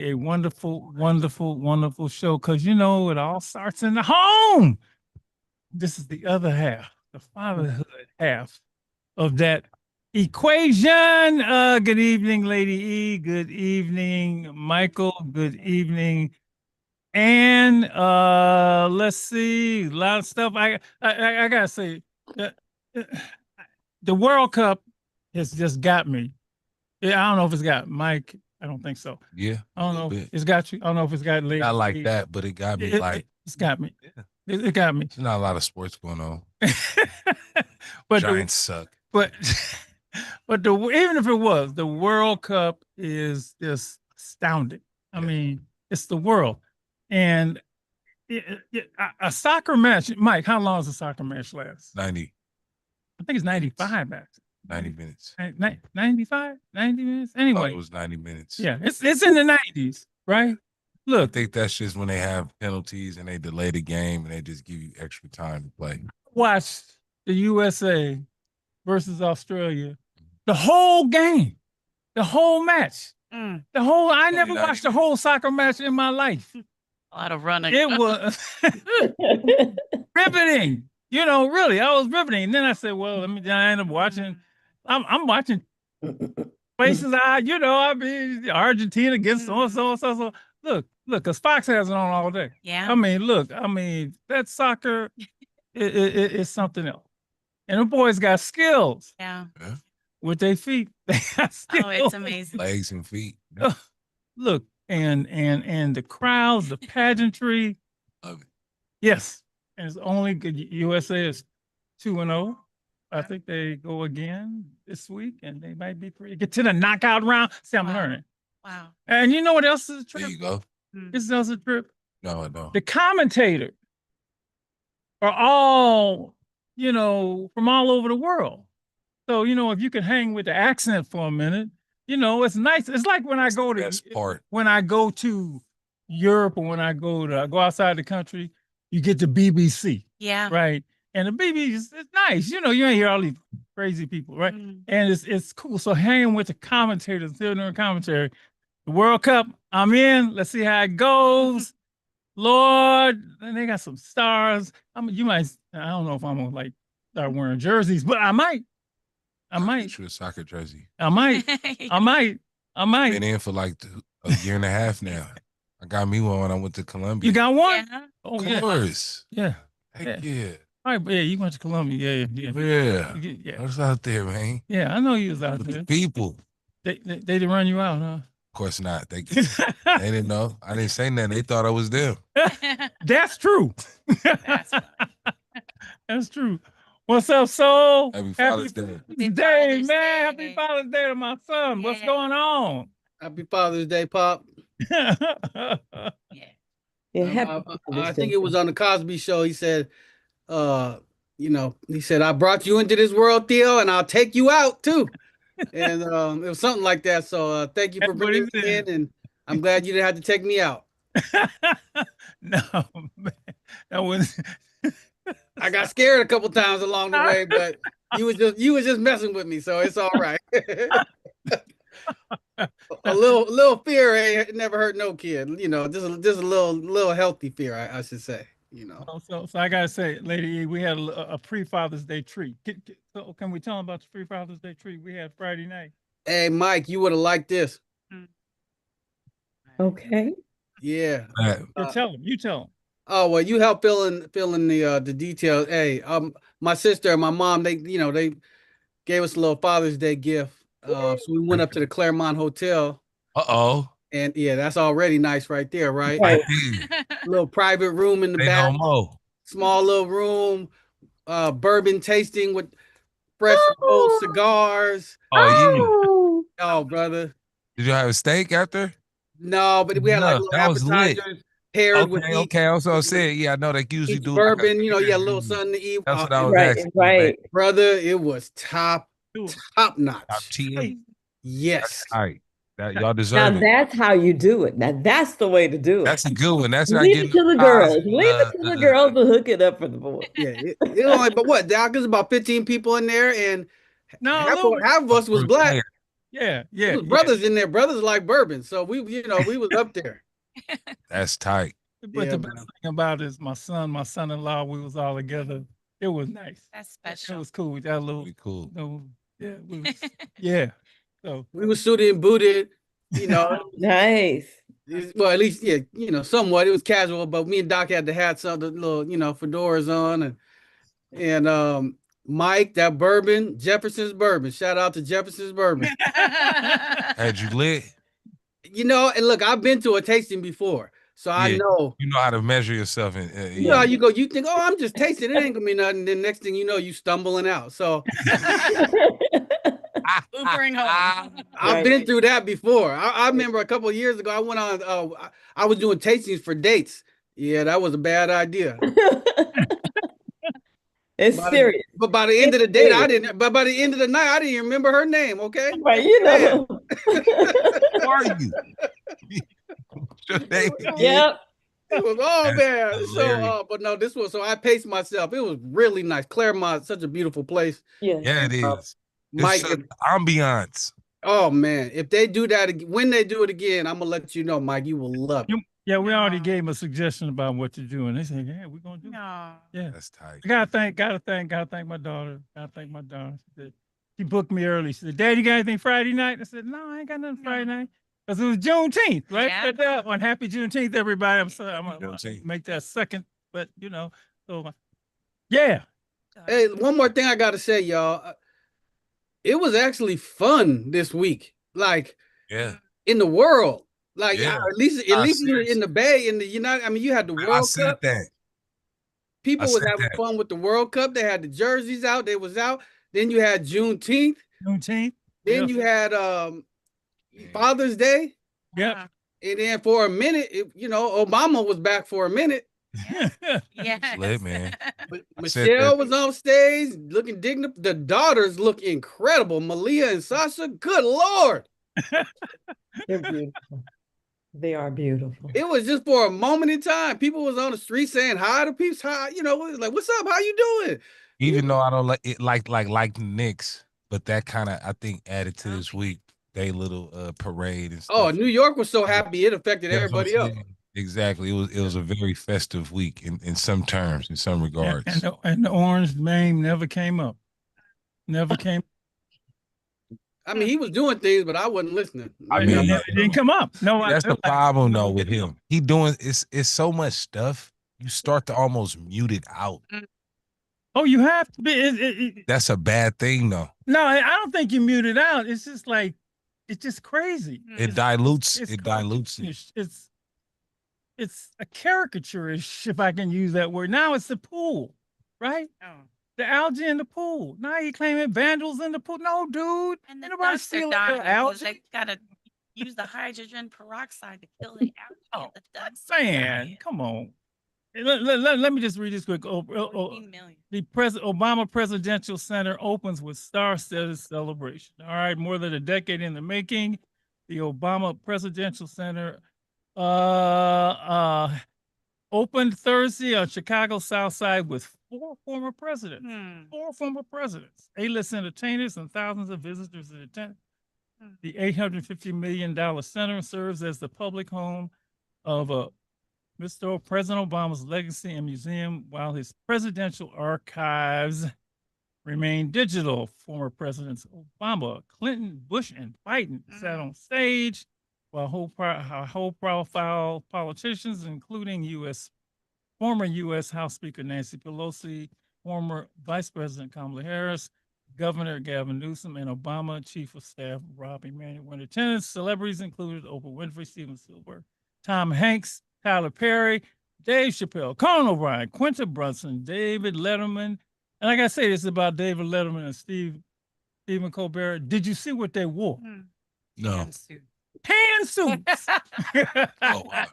a wonderful, wonderful, wonderful show because it all starts in the home. This is the other half, the fatherhood half of that equation. Good evening, Lady E. Good evening, Michael. Good evening. And let's see, a lot of stuff. I gotta say, uh, uh, the World Cup has just got me. Yeah, I don't know if it's got Mike. I don't think so. Yeah. I don't know if it's got you. I don't know if it's got Lady. Not like that, but it got me it's got me. Yeah. It got me. There's not a lot of sports going on. But Giants suck. But even if it was, the World Cup is just astounding. I mean, it's the world. And a soccer match, Mike, how long does a soccer match last? 90. I think it's 95 actually. 90 minutes. 95? 90 minutes? Anyway. It was 90 minutes. Yeah, it's in the 90s, right? Look. I think that's just when they have penalties and they delay the game and they just give you extra time to play. Watch the USA versus Australia. The whole game. The whole match. I never watched a whole soccer match in my life. A lot of running. It was riveting. Really, I was riveting. And then I said, well, I end up watching. I'm watching places I mean, Argentina against so. Look, because Fox has it on all day. Yeah. I mean, that soccer is something else. And the boys got skills. Yeah. With their feet. They got skills. Oh, it's amazing. Legs and feet. Look, and the crowds, the pageantry. Love it. Yes. And it's only good. USA is 2-0. I think they go again this week, and they might be get to the knockout round. See, I'm learning. Wow. And you know what else is a trip? There you go. This is a trip. No, I don't. The commentators are all, from all over the world. So, if you can hang with the accent for a minute, it's nice. It's like when I go to Europe or when I go outside the country, you get the BBC. Yeah. Right. And the BBC is nice. You ain't hear all these crazy people, right? And it's cool. So hanging with the commentators, doing commentary, the World Cup, I'm in. Let's see how it goes. Lord, and they got some stars. I don't know if I'm gonna start wearing jerseys, but I might. Get you a soccer jersey. I might. Been in for a year and a half now. I got me one when I went to Colombia. You got one? Yeah. Oh, of course. Yeah. Heck yeah. All right, yeah, you went to Colombia. Yeah. I was out there, man. Yeah, I know you was out with there. The people. They didn't run you out, huh? Of course not. They didn't know. I didn't say nothing. They thought I was them. That's true. That's true. What's up, Soul? Happy Father's Day. Man. Happy Father's Day to my son. Yeah. What's going on? Happy Father's Day, Pop. Yeah. I think it was on the Cosby Show. He said, he said, I brought you into this world, Theo, and I'll take you out too. And it was something like that. So thank you for bringing me in, and I'm glad you didn't have to take me out. No, man. That was I got scared a couple times along the way, but you was just messing with me, so it's all right. A little fear ain't never hurt no kid, just a little healthy fear, I should say, So I gotta say, Lady E, we had a pre-Father's Day treat. Can we tell them about the pre-Father's Day treat we had Friday night? Hey, Mike, you would have liked this. Okay. Yeah. You tell them. Oh, well, you help fill in the details. Hey, my sister and my mom, they gave us a little Father's Day gift. So we went up to the Claremont Hotel. And yeah, that's already nice right there, right? Little private room in the back. Small little room, bourbon tasting with fresh old cigars. Oh, brother. Did you have a steak after? No, but we had little appetizers. Paired with okay. Also, I said, yeah, I know they usually do bourbon. You had a little something to eat. That's what I was asking. Right, brother. It was top notch. Top tier. Yes. All right, y'all deserve it. Now that's how you do it. Now that's the way to do it. That's a good one. That's leave it to the girls. Leave it to the girls to hook it up for the boys. Yeah, it only, but what? Doc, there's about 15 people in there, and half of us was black. Yeah, There yeah, was yeah. brothers in there. Brothers like bourbon, so we was up there. That's tight. But Yeah, the best man. thing about it is my son-in-law, we was all together. It was nice. That's It special. was cool. We got a little, Really cool. yeah, we was, yeah. So We was suited and booted. You know, Nice. well, at least somewhat. It was casual, but me and Doc had the hats on, the little fedoras on, and Mike, that bourbon, Jefferson's bourbon. Shout out to Jefferson's bourbon. Had you lit? And look, I've been to a tasting before, so I Yeah. know. You know how to measure yourself. You know how you go, you think, oh, I'm just tasting, it ain't gonna be nothing. Then next thing you know, you stumbling out. So Ubering home. I've Right. been through that before. I remember a couple of years ago, I went on, I was doing tastings for dates. Yeah, that was a bad idea. It's By the- serious. But by the end of the date, I didn't. But by the end of the night, I didn't even remember her name. Okay. Right, you know. Who are you? Your name again? Yep. It was That's man. So, hilarious. but no, this was so I paced myself. It was really nice. Claremont, such a beautiful place. Yeah. Yeah, it is. Mike, It's ambiance. oh man, if they do that again, when they do it again, I'm gonna let you know, Mike. You will love it. yeah, we already No. gave them a suggestion about what to do, and they said, "Yeah, we're gonna do it." No. Yeah, That's tight. I gotta thank my daughter. Gotta thank my daughter. She booked me early. She said, "Dad, you got anything Friday night?" I said, "No, I ain't got nothing No. Friday night." Because it was Juneteenth, right? Yeah. But, on Happy Juneteenth, everybody. I'm sorry, I'm gonna Juneteenth. make that second, but so yeah. Hey, one more thing I gotta say, y'all. It was actually fun this week, like Yeah. in the world. Like Yeah. at least seriously. in the Bay, in the United. I mean, you had the I World said Cup. that. People I was said having that. fun with the World Cup. They had the jerseys out. They was out. Then you had Juneteenth. Juneteenth. Then you had Father's Day. Yep. And then for a minute, Obama was back for a minute. Yes. Lit, man. But I said Michelle that. was on stage looking dignified. The daughters look incredible. Malia and Sasha. Good Lord. They're beautiful. They are beautiful. It was just for a moment in time. People was on the street saying hi to people. Hi, like, what's up? How you doing? Even though I don't like it, like the Knicks, but that kind of I think added to this week. They little parade and stuff. Oh, New York was so happy it affected That's what I'm everybody else. saying. Exactly. It was a very festive week in some terms, in some regards. And the orange name never came up. Never came. I mean, he was doing things, but I wasn't listening. I mean, it didn't come up. No, That's the problem though with him. He doing it's so much stuff. You start to almost mute it out. Oh, you have to be. That's a bad thing though. No, I don't think you mute it out. It's just like, it's just crazy. It dilutes. It's It dilutes it. It's a caricature-ish, if I can use that word. Now it's the pool, right? Oh. The algae in the pool. Now you claiming vandals in the pool. No, dude. And the Ain't nobody ducks are stealing dying the 'cause algae. they gotta use the hydrogen peroxide to kill the algae. Oh, The ducks are Man, dying. come on. Let me just read this quick. 14 million. The Obama Presidential Center opens with star-studded celebration. All right, more than a decade in the making, the Obama Presidential Center opened Thursday on Chicago's South Side with 4 former presidents. Hmm. 4 former presidents, A-list entertainers, and thousands of visitors in attendance. Hmm. The $850 million center serves as the public home of Mr. President Obama's legacy and museum, while his presidential archives remain digital. Former presidents Obama, Clinton, Bush, and Biden sat on stage, while high-profile politicians, including former U.S. House Speaker Nancy Pelosi, former Vice President Kamala Harris, Governor Gavin Newsom, and Obama Chief of Staff Rob Emanuel were in attendance. Celebrities included Oprah Winfrey, Steven Spielberg, Tom Hanks, Tyler Perry, Dave Chappelle, Conan O'Brien, Quinta Brunson, David Letterman. And I gotta say this about David Letterman and Stephen Colbert. Did you see what they wore? Hmm. No. Hand suit. Hand suits. Oh, wow.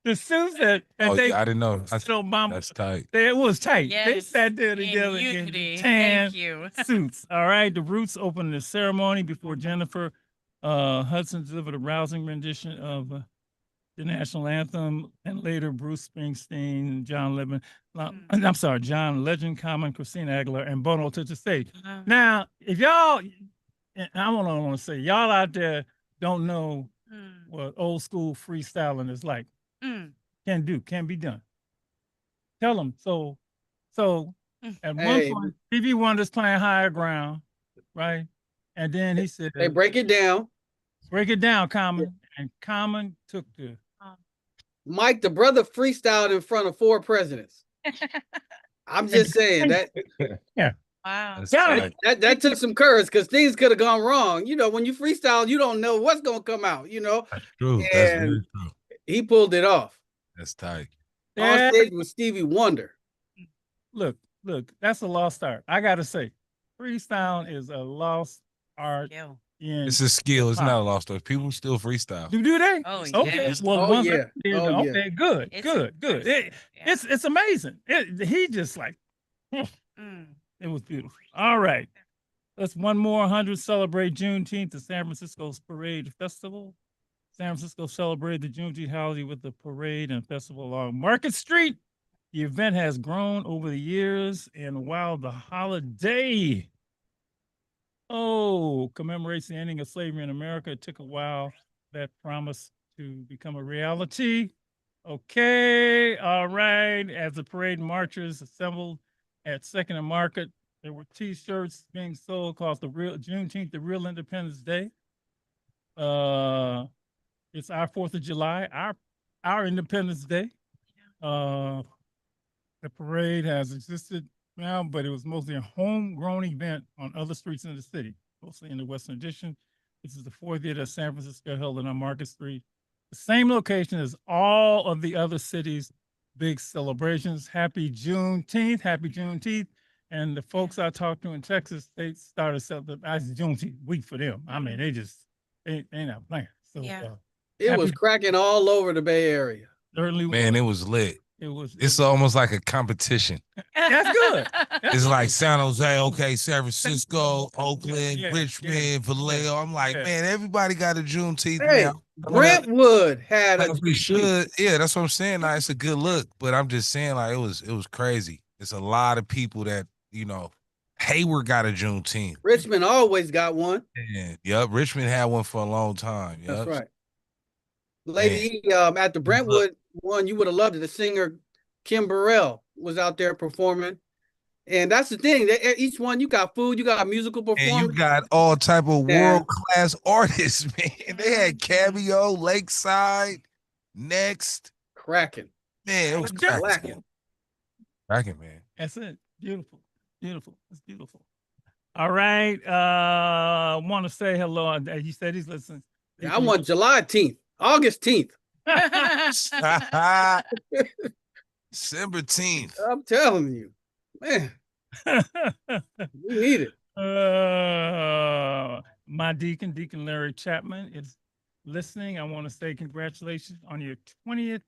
The suits that Oh, they yeah, I didn't know. Obama. That's tight. It was tight. They Yes, sat there in together in unity. tan Thank you. suits. All right. The Roots opened the ceremony before Jennifer Hudson delivered a rousing rendition of the national anthem, and later Bruce Springsteen, John Legend, Common, Christina Aguilera, and Bono took the stage. Uh-huh. Now, if y'all and I want to say, y'all out there don't know Mm, what old school freestyling is like. mm, Can be done. Tell them. So Mm. at one Hey, point, Stevie Wonder's playing Higher Ground, right? And then he said, they break it down. break it down, Common. And Common took the Mike, the brother freestyled in front of 4 presidents. I'm just saying that wow. That's Yeah. tight. that took some courage because things could have gone wrong. You know, when you freestyle, you don't know what's gonna come out. You know, That's true. That's And- very true. he pulled it off That's tight. on Yeah. stage with Stevie Wonder. Look, that's a lost art. I gotta say, freestyle is a lost art Yo. in It's a skill. It's Wow. not a lost art. People still freestyle. do they? Oh, Okay. yeah. Well, Oh, once yeah. I did, Oh, yeah. okay, good, It's good. impressive. Yeah. It's amazing. He just like Mm. it was beautiful. All right. Let's one more 100 celebrate Juneteenth, the San Francisco's Parade Festival. San Francisco celebrated the Juneteenth holiday with the parade and festival along Market Street. The event has grown over the years, and while the holiday commemorates the ending of slavery in America, it took a while that promise to become a reality. Okay, all right. As the parade marchers assembled at Second and Market, there were T-shirts being sold called the real Juneteenth, the real Independence Day. It's our 4th of July, our Independence Day. The parade has existed now, but it was mostly a homegrown event on other streets in the city, mostly in the Western Addition. This is the 4th year that San Francisco held it on Market Street, the same location as all of the other cities' big celebrations. Happy Juneteenth, happy Juneteenth. And the folks I talked to in Texas, they started celebrating. It's Juneteenth week for them. I mean, they not playing. So Yeah. It was Happy- cracking all over the Bay Area. certainly Man, it was lit. it was It's almost like a competition. That's good. It's like San Jose, okay, San Francisco, Oakland, Yeah, Richmond, Vallejo. I'm like, yeah. man, everybody got a Juneteenth Hey, now. Brentwood had a Like we should. Yeah, that's what I'm saying. Now it's a good look, but I'm just saying, like, it was crazy. It's a lot of people that, Hayward got a Juneteenth. Richmond always got one. Yeah, yep. Richmond had one for a long time. Yep. That's right. Lady E, at the Brentwood one, you would have loved it. The singer Kim Burrell was out there performing. And that's the thing. Each one, you got food, you got musical And you performance. got all type of Yeah. world-class artists, man. They had Cameo, Lakeside, Next. Cracking. Man, it was Just- cracking. Cracking, man. That's it. Beautiful. Beautiful. It's beautiful. All right. Want to say hello. He said he's listening. I want July 10th, August 10th. December 10th. I'm telling you, man, we need it. My Deacon Larry Chapman is listening. I want to say congratulations on your 20th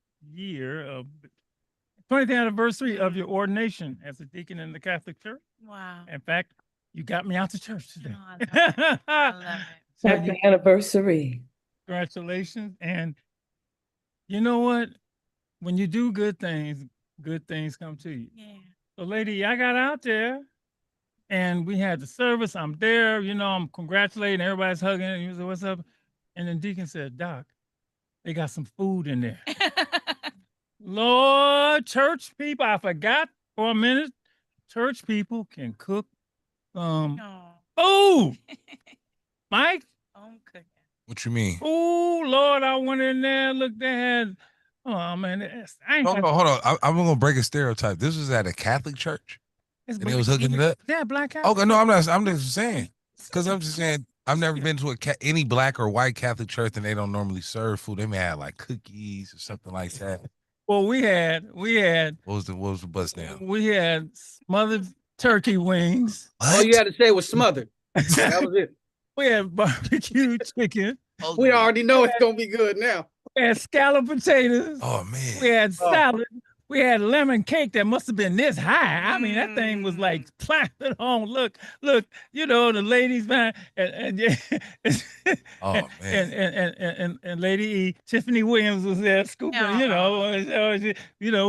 anniversary of your ordination as a deacon in the Catholic Church. Wow. In fact, you got me out to church today. Oh, I love it. So Happy anniversary. congratulations. And you know what? When you do good things come to you. Yeah. So, lady, I got out there and we had the service. I'm there, I'm congratulating, everybody's hugging, and you said, what's up? And then Deacon said, Doc, they got some food in there. Lord, church people, I forgot for a minute. Church people can cook No. food. Mike, Home cooking. What you mean? oh, Lord, I went in there, looked, they had, oh, man, I ain't Hold on. I'm gonna break a stereotype. This was at a Catholic church. It's And they was hooking it up? Yeah, black cat. Okay, no, I'm not. I'm just saying because I'm just saying I've never been to any black or white Catholic church and they don't normally serve food. They may have like cookies or something like that. Well, we had What was the bus down? we had smothered turkey wings. All you had to say was smothered. That was it. We had barbecue chicken. We already know it's gonna be good now. We had scalloped potatoes. Oh We man, had salad. We had lemon cake that must have been this high. I mean, that thing was like plastered on. Look, the ladies, man, and oh man. and Lady E, Tiffany Williams was there scooping,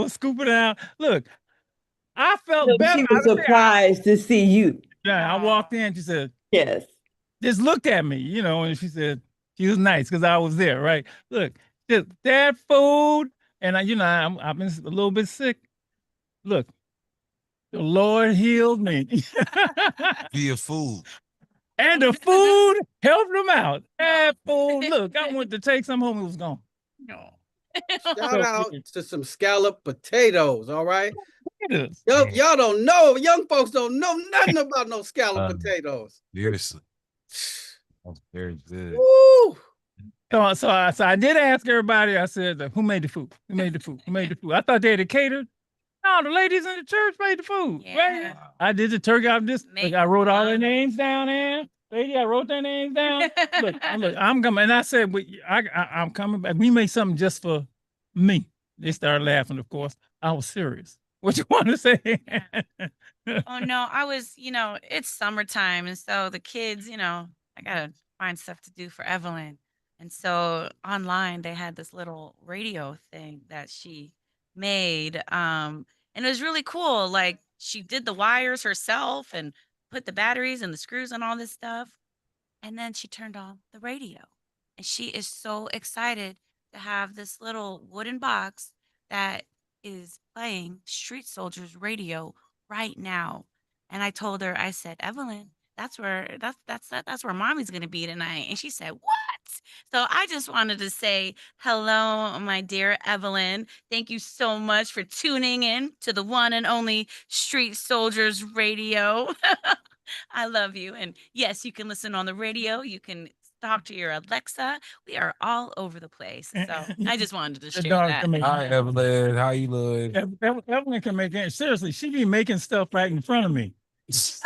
scooping out. Look, I felt better. She was surprised to see you. Yeah, I walked in. She said, Yes. just looked at me, you know, and she said, she was nice because I was there, right? Look, just that food, and I've been a little bit sick. Look, the Lord healed me. Via food. And the food helped them out. That food, look, I went to take some home, it was gone. No. Shout out to some scallop potatoes, all right? Potatoes. Y'all don't know, young folks don't know nothing about no scallop potatoes. Seriously. That's very good. Woo! So I did ask everybody, I said, who made the food? Who made the food? Who made the food? I thought they had catered. No, the ladies in the church made the food. Right? Yeah. I did the turkey. Make I wrote all their fun. names down there. Lady, I wrote their names down. Look, I'm coming. And I said, I'm coming back. We made something just for me. They started laughing, of course. I was serious. What you want to say? Oh no, I was, it's summertime. And so the kids, I gotta find stuff to do for Evelyn. And so online they had this little radio thing that she made. And it was really cool. Like she did the wires herself and put the batteries and the screws and all this stuff. And then she turned on the radio. And she is so excited to have this little wooden box that is playing Street Soldiers radio right now. And I told her, I said, Evelyn, that's where mommy's gonna be tonight. And she said, what? So I just wanted to say hello, my dear Evelyn. Thank you so much for tuning in to the one and only Street Soldiers radio. I love you. And yes, you can listen on the radio. You can talk to your Alexa. We are all over the place. So I just wanted to share that. Hi, Evelyn. How you doing? Evelyn can make it. Seriously, she be making stuff right in front of me.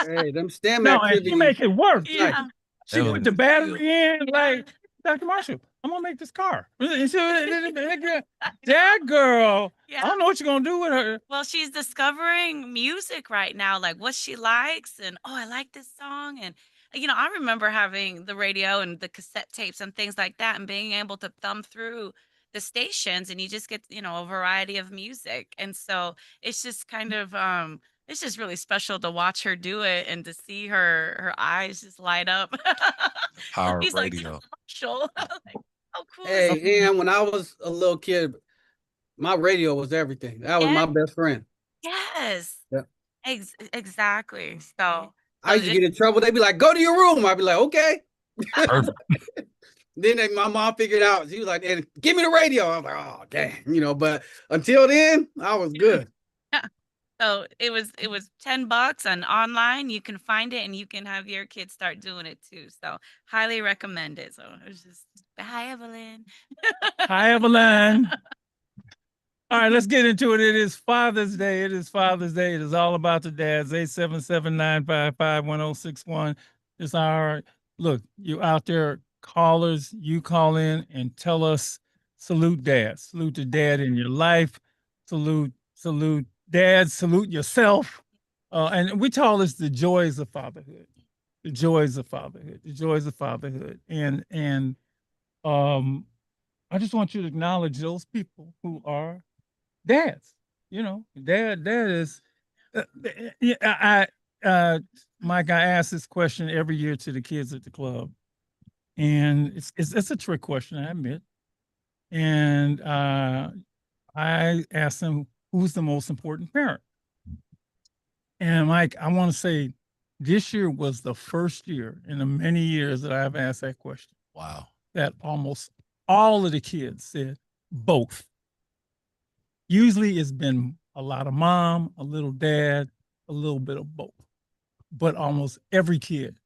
Hey, them STEM No, and activities. she make it work. Yeah. She put the battery in, like, Dr. Marshall, I'm gonna make this car. That girl, Yeah. I don't know what you're gonna do with her. Well, she's discovering music right now, like what she likes, and oh, I like this song. And I remember having the radio and the cassette tapes and things like that, and being able to thumb through the stations, and you just get a variety of music. And so it's just kind of it's just really special to watch her do it and to see her eyes just light up. Power She's like, radio. Marshall. Like, oh, cool. Hey, and when I was a little kid, my radio was everything. That was Yeah. my best friend. Yes. Yeah. Exactly. So I used to get in trouble. They'd be like, go to your room. I'd be like, okay. Perfect. Then my mom figured out. She was like, and give me the radio. I was like, oh, dang. But until then, I was good. So it was $10 and online you can find it and you can have your kids start doing it too. So highly recommend it. So it was just hi Evelyn. Hi, Evelyn. All right, let's get into it. It is Father's Day. It is Father's Day. It is all about the dads. 877-955-1061. It's our look, you out there, callers, you call in and tell us, salute dad. Salute the dad in your life. Salute dad, salute yourself. And we call this the joys of fatherhood. The joys of fatherhood. The joys of fatherhood. And I just want you to acknowledge those people who are dads. Dad is Mike, I ask this question every year to the kids at the club. And it's a trick question, I admit. And I ask them, who's the most important parent? And Mike, I want to say this year was the first year in the many years that I've asked that question. Wow. That almost all of the kids said both. Usually it's been a lot of mom, a little dad, a little bit of both. But almost every kid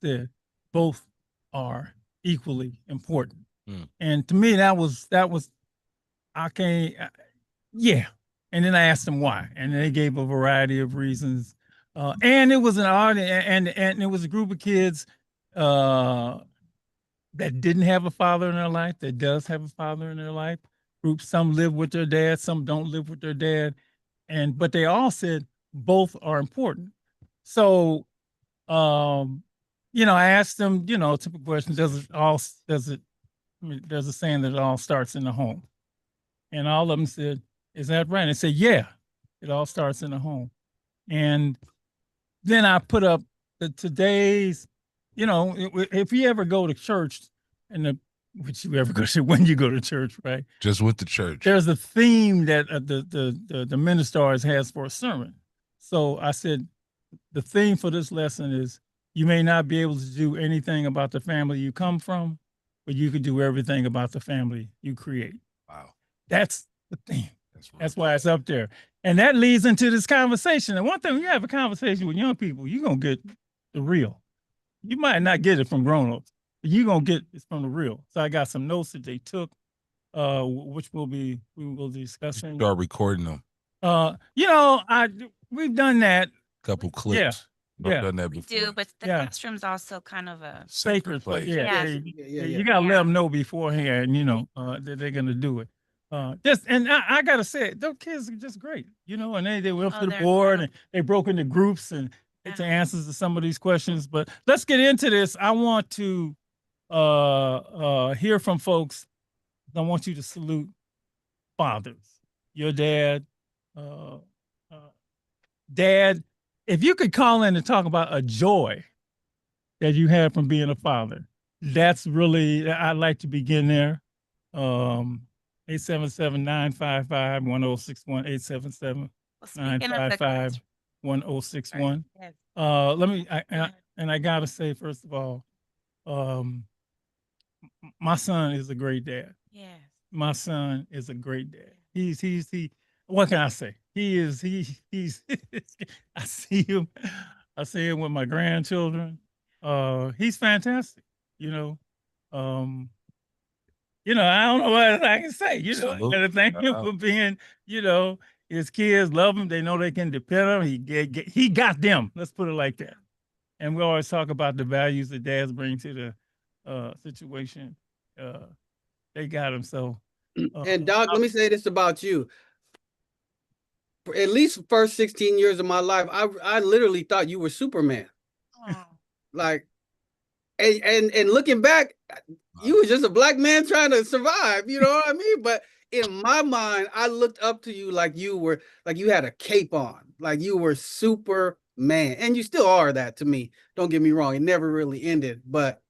said both are equally important. And to me, that was, yeah. And then I asked them why, and they gave a variety of reasons. And it was an audience, and it was a group of kids that didn't have a father in their life, that does have a father in their life. Some live with their dad, some don't live with their dad, but they all said both are important. So, I asked them, typical question: there's a saying that it all starts in the home, and all of them said, is that right? And they said, yeah, it all starts in the home. And then I put up today's you know, if you ever go to church, and which you ever go to when you go to church, right? Just went to church. There's a theme that the minister always has for a sermon. So I said, the theme for this lesson is, you may not be able to do anything about the family you come from, but you can do everything about the family you create. Wow. That's the theme. That's That's why it's up there. And that leads into this conversation. And one thing, when you have a conversation with young people, you're going to get the real. You might not get it from grown-ups, but you're going to get it from the real. So I got some notes that they took, which we will be discussing. Start recording them. You know, we've done that. Couple clips. Yeah. I've done that before. Do, but the classroom's also kind of a Sacred place. Yeah. Yeah. You gotta let them know beforehand, you know, that they're gonna do it. And I gotta say, those kids are just great, you know, and they went up to the they're board cool. and they broke into groups and get the answers to some of these questions. But let's get into this. I want to hear from folks. I want you to salute fathers, your dad, Dad. If you could call in and talk about a joy that you had from being a father, that's really, I'd like to begin there. 877-955-1061, 877-955-1061. Yes. Let me, I gotta say, first of all, my son is a great dad. Yes. My son is a great dad. What can I say? He's I see him with my grandchildren. He's fantastic, you know. I don't know what I can say, you know. I gotta thank him for being, you know, his kids love him. They know they can depend on him. He got them. Let's put it like that. And we always talk about the values that dads bring to the situation. They got him. So and Doc, let me say this about you. For at least the first 16 years of my life, I literally thought you were Superman. Oh. Like, and looking back, you were just a black man trying to survive, you know what I mean? But in my mind, I looked up to you like you had a cape on, like you were Superman. And you still are that to me. Don't get me wrong, it never really ended, but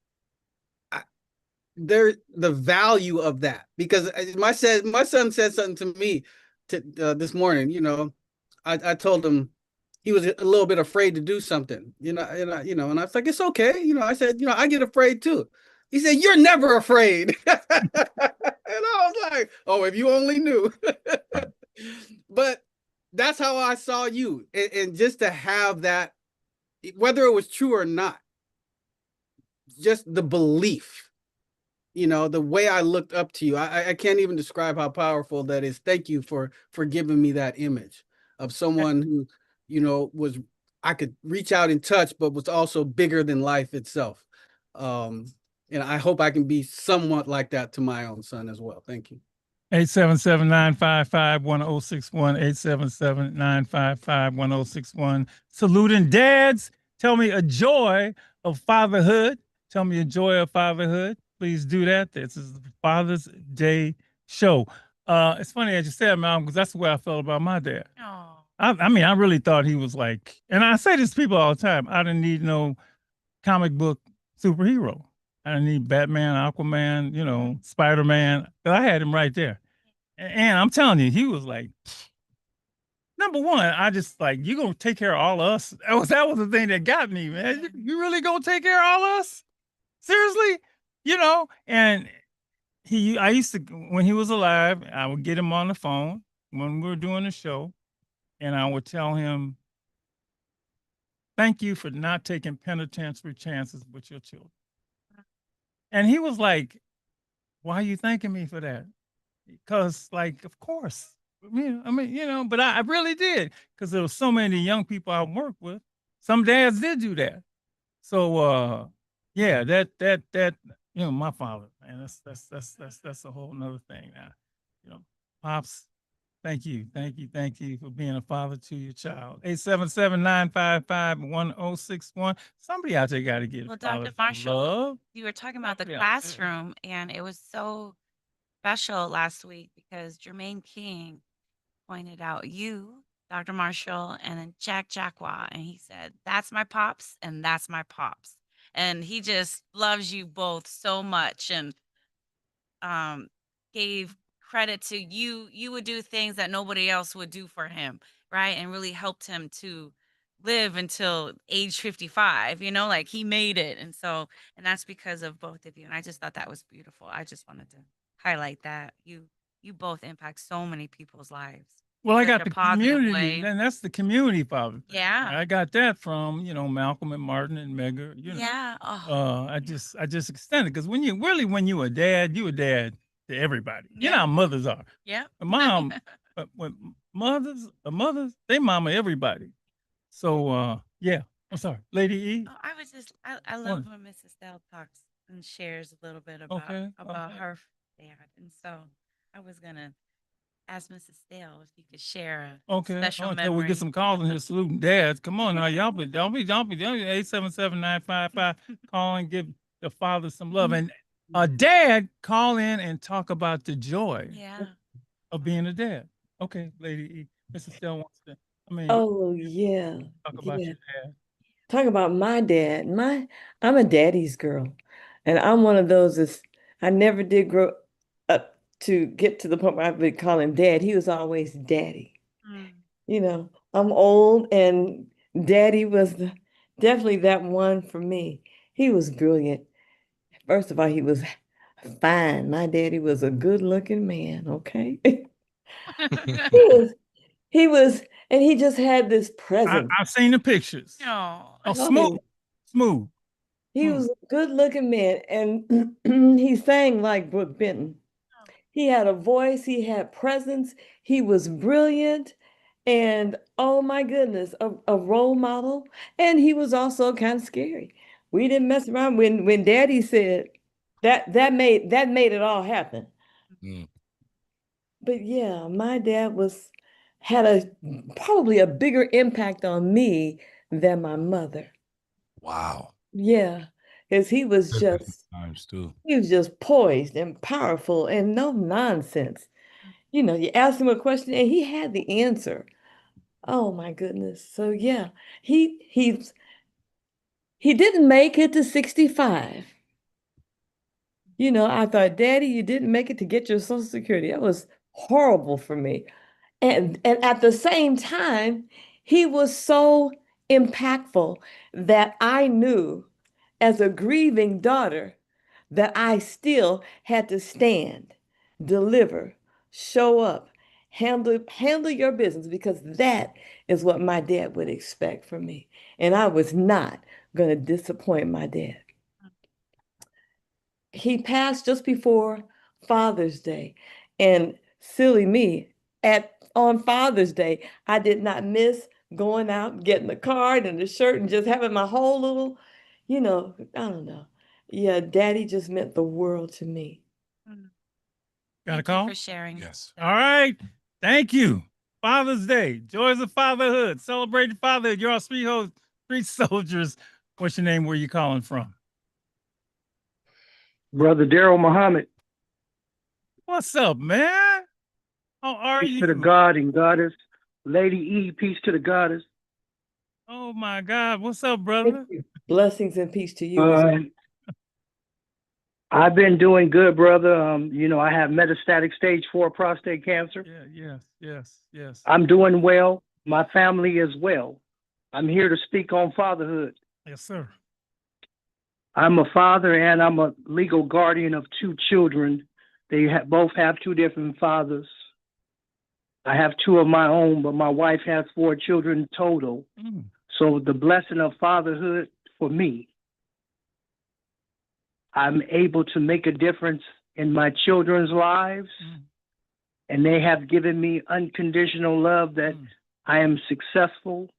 the value of that, because my son said something to me this morning. You know, I told him he was a little bit afraid to do something, and I was like, it's okay. You know, I said, I get afraid too. He said, you're never afraid. And I was like, oh, if you only knew. But that's how I saw you. And just to have that, whether it was true or not, just the belief, the way I looked up to you, I can't even describe how powerful that is. Thank you for giving me that image of someone who, I could reach out and touch, but was also bigger than life itself. And I hope I can be somewhat like that to my own son as well. Thank you. 877-955-1061, 877-955-1061. Saluting dads. Tell me a joy of fatherhood. Tell me a joy of fatherhood. Please do that. This is the Father's Day show. It's funny that you said, Malcolm, because that's the way I felt about my dad. Oh. I mean, I really thought he was like, and I say this to people all the time, I didn't need no comic book superhero. I didn't need Batman, Aquaman, Spider-Man. But I had him right there. And I'm telling you, he was like, number one, I just like, you gonna take care of all of us? That was the thing that got me, man. You really gonna take care of all of us? Seriously? And I used to, when he was alive, I would get him on the phone when we were doing the show, and I would tell him, thank you for not taking penitentiary chances with your children. And he was like, why are you thanking me for that? Because, like, of course, but I really did, because there were so many young people I worked with. Some dads did do that. So, yeah, that my father, man, that's a whole nother thing now. Pops, thank you for being a father to your child. 877-955-1061. Somebody out there got to get Dr. Marshall, love. You were talking about the classroom, and it was so special last week because Jermaine King pointed out you, Dr. Marshall, and then Jack Jacqua, and he said, that's my pops and that's my pops. and he just loves you both so much, and gave credit to you. You would do things that nobody else would do for him, right? And really helped him to live until age 55, like he made it. And so, and that's because of both of you. And I just thought that was beautiful. I just wanted to highlight that you both impact so many people's lives. Well, I Such got a the positive community, way. and that's the community father thing. Yeah. I got that from, Malcolm and Martin and Megger, Yeah. Oh, I just extended, because when you a dad to everybody. You know yeah. how mothers are. Yeah. A mom, when mothers, they mama everybody. So yeah. I'm sorry, Lady E. Oh, I love What? when Mrs. Stell talks and shares a little bit Okay. about Okay. her dad. And so I was gonna ask Mrs. Stell if you could share a Okay. special Okay. We get memory. some calls in here saluting dads. Come on now, y'all be don't be 877-955. Call and give the father some love. And a dad call in and talk about the joy Yeah. of being a dad. Okay, Lady E. Mrs. Stell wants to. Oh yeah, Talk about yeah. your dad. Talk about my dad. I'm a daddy's girl, and I'm one of those that's I never did grow up to get to the point where I would call him dad. He was always daddy. Mm. I'm old, and daddy was definitely that one for me. He was brilliant. First of all, he was fine. My daddy was a good-looking man, okay? He was, he was, and he just had this presence. I've seen the pictures. Oh, Oh, Oh, smooth. he was a good-looking man, and he sang like Brooke Benton. He had a voice, he had presence, he was brilliant, and oh my goodness, a role model. And he was also kind of scary. We didn't mess around when Daddy said that made it all happen. Mm. But yeah, my dad had probably a bigger impact on me than my mother. Wow. Yeah, because Times too. he was just poised and powerful and no nonsense. You ask him a question and he had the answer. Oh my goodness. So yeah, he didn't make it to 65. I thought, Daddy, you didn't make it to get your Social Security. That was horrible for me. And at the same time, he was so impactful that I knew as a grieving daughter that I still had to stand, deliver, show up, handle your business, because that is what my dad would expect from me. And I was not going to disappoint my dad. He passed just before Father's Day. And silly me, on Father's Day, I did not miss going out, getting the card and the shirt and just having my whole little, I don't know. Yeah, Daddy just meant the world to me. Got a Thank call? you for sharing. Yes. All right. Thank you. Father's Day. Joys of fatherhood. Celebrating fatherhood. You're all street soldiers. What's your name? Where you calling from? Brother Daryl Muhammad, What's up, man? How are peace you? to the God and Goddess. Lady E, peace to the Goddess. Oh my God. What's up, brother? Thank you. Blessings and peace to you. as well. I've been doing good, brother. I have metastatic stage 4 prostate cancer. Yeah, yes. I'm doing well. My family is well. I'm here to speak on fatherhood. Yes, sir. I'm a father and I'm a legal guardian of 2 children. They both have 2 different fathers. I have 2 of my own, but my wife has 4 children total. Mm. So the blessing of fatherhood for me, I'm able to make a difference in my children's lives, and they have given me unconditional love that I am successful,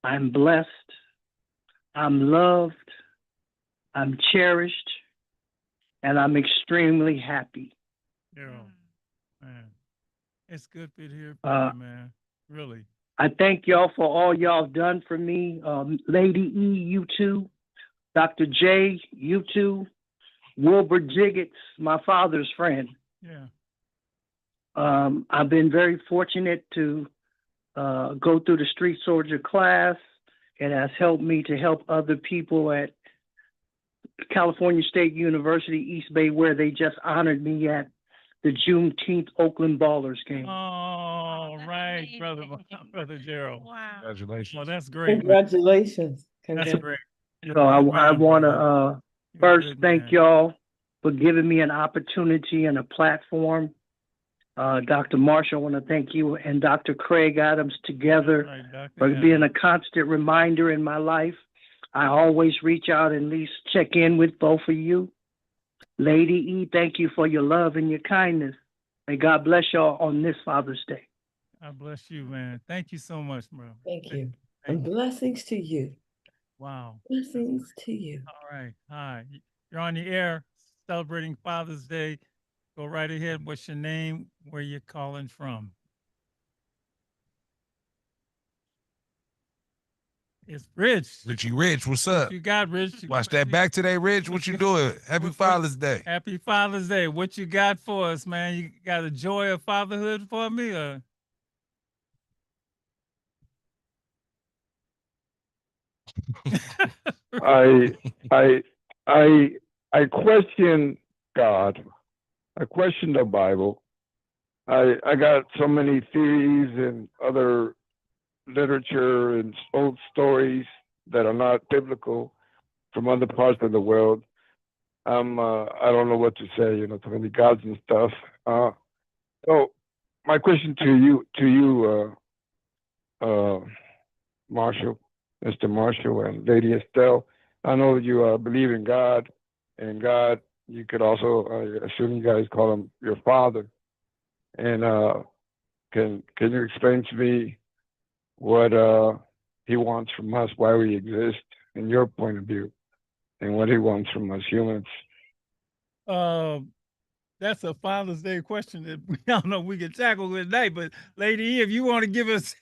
I'm blessed, I'm loved, I'm cherished, and I'm extremely happy. Yeah, man. It's good to hear from you, man. Really. I thank y'all for all y'all have done for me. Lady E, you too. Dr. J, you too. Wilbur Jiggets, my father's friend. Yeah. I've been very fortunate to go through the street soldier class. It has helped me to help other people at California State University, East Bay, where they just honored me at the Juneteenth Oakland Ballers game. Oh, that's right, brother, amazing. brother Gerald. Wow. Congratulations. Well, that's great, man. Congratulations. That's Congratulations. great. You're So a good I man, want brother. to You're a first good thank man. y'all for giving me an opportunity and a platform. Dr. Marshall, I want to thank you and Dr. Craig Adams together Right, Dr. for Adams. being a constant reminder in my life. I always reach out and at least check in with both of you. Lady E, thank you for your love and your kindness. May God bless y'all on this Father's Day. God bless you, man. Thank you so much, bro. Thank you. Thank And you. blessings to you. Wow. Blessings to you. All right. Hi. You're on the air celebrating Father's Day. Go right ahead. What's your name? Where you calling from? It's Rich. Richie Rich, what's What up? you got, Rich? Watch that back today, Rich. What you doing? Happy What- Father's Day. Happy Father's Day. What you got for us, man? You got a joy of fatherhood for me? Or? I question God. I question the Bible. I got so many theories and other literature and old stories that are not biblical from other parts of the world. I don't know what to say, you know, so many gods and stuff. So my question to you, Marshall, Mr. Marshall and Lady Estelle, I know you believe in God, and God, you could also, I assume you guys call him your father. And can you explain to me what he wants from us, why we exist, in your point of view, and what he wants from us humans? That's a Father's Day question that we don't know if we can tackle today, but Lady E, if you want to give us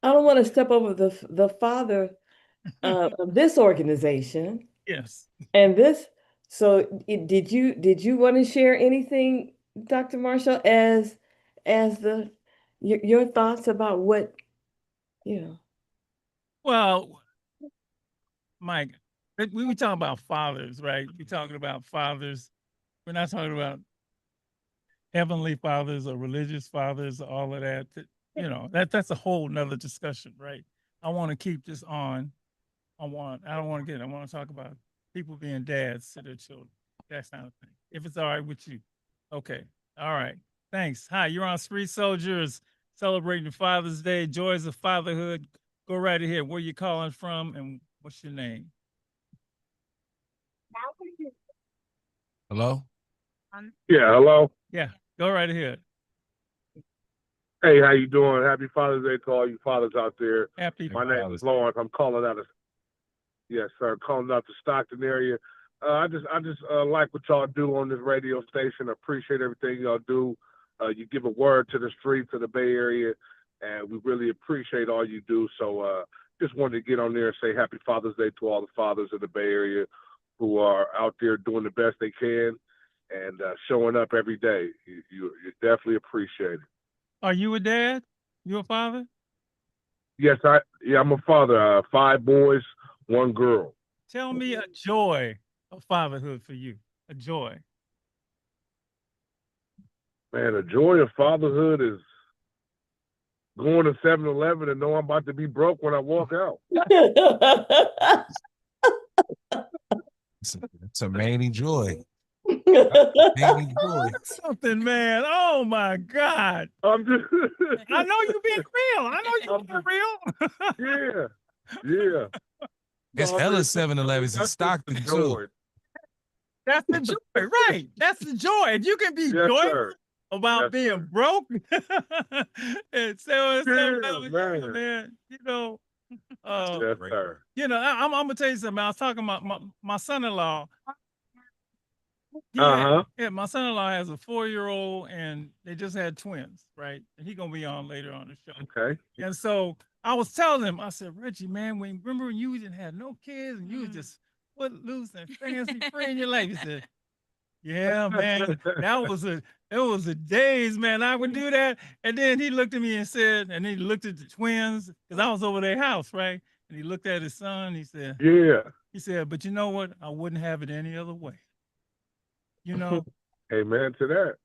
I don't want to step over the father of this organization yes. and this. So did you want to share anything, Dr. Marshall, as your thoughts about what, you know? Well, Mike, we were talking about fathers, right? We're talking about fathers. We're not talking about heavenly fathers or religious fathers, all of that. You know, that's a whole nother discussion, right? I want to keep this on. I don't want to talk about people being dads to their children. That kind of thing. If it's all right with you. Okay. All right. Thanks. Hi, you're on Street Soldiers celebrating Father's Day, joys of fatherhood. Go right ahead. Where you calling from and what's your name? Hello? Yeah, hello. Yeah, go right ahead. Hey, how you doing? Happy Father's Day to all you fathers out there. Happy My name Father's is Lawrence. I'm calling out of, yes, sir, calling out the Stockton area. I just like what y'all do on this radio station. I appreciate everything y'all do. You give a word to the streets of the Bay Area, and we really appreciate all you do. So just wanted to get on there and say Happy Father's Day to all the fathers of the Bay Area who are out there doing the best they can and showing up every day. You definitely appreciate it. Are you a dad? You a father? Yes, I'm a father. 5 boys, 1 girl. Tell me a joy of fatherhood for you. A joy. Man, the joy of fatherhood is going to 7-Eleven and know I'm about to be broke when I walk out. It's a mainly joy. Mainly joy. Something, man. Oh my God. I'm just, I know you being real. I know you being real. yeah. It's hella 7-Elevens in That's Stockton the too. joy. That's the joy, right? That's the joy. And you can be Yes, joyful sir. about Yes, being sir. broke. And so, man. man, you know, Yes, sir. you know, I'm gonna tell you something. I was talking about my son-in-law. Yeah, my son-in-law has a 4-year-old, and they just had twins, right? And he's gonna be on later on the show. Okay. And so I was telling him, I said, Reggie, man, remember when you didn't have no kids and you was just loose and fancy free in your life? He said, yeah, man, it was the days, man. I would do that. And then he looked at me and said, and he looked at the twins, because I was over their house, right? And he looked at his son. He said, Yeah. but you know what? I wouldn't have it any other way. You know, Amen to that.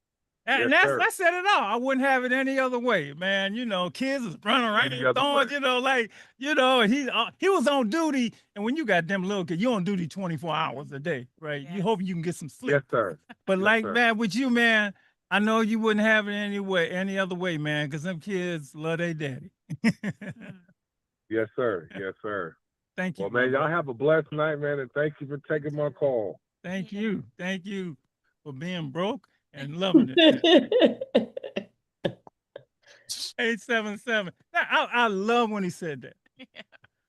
and Yes, that's sir. I said it all. I wouldn't have it any other way, man. You know, kids is running around Any other throwing, way. you know, like, you know, and he was on duty. And when you got them little kids, you're on duty 24 hours a day, right? You Yes. hope you can get some sleep. Yes, sir. But Yes, like, sir. man, with you, man, I know you wouldn't have it any other way, man, because them kids love their daddy. Yes, sir. Yes, sir. Thank you. Well, man, my y'all brother. have a blessed night, man, and thank you for taking my call. Thank Yeah. you. Thank you for being broke and loving it. 877. I love when he said that. Yeah.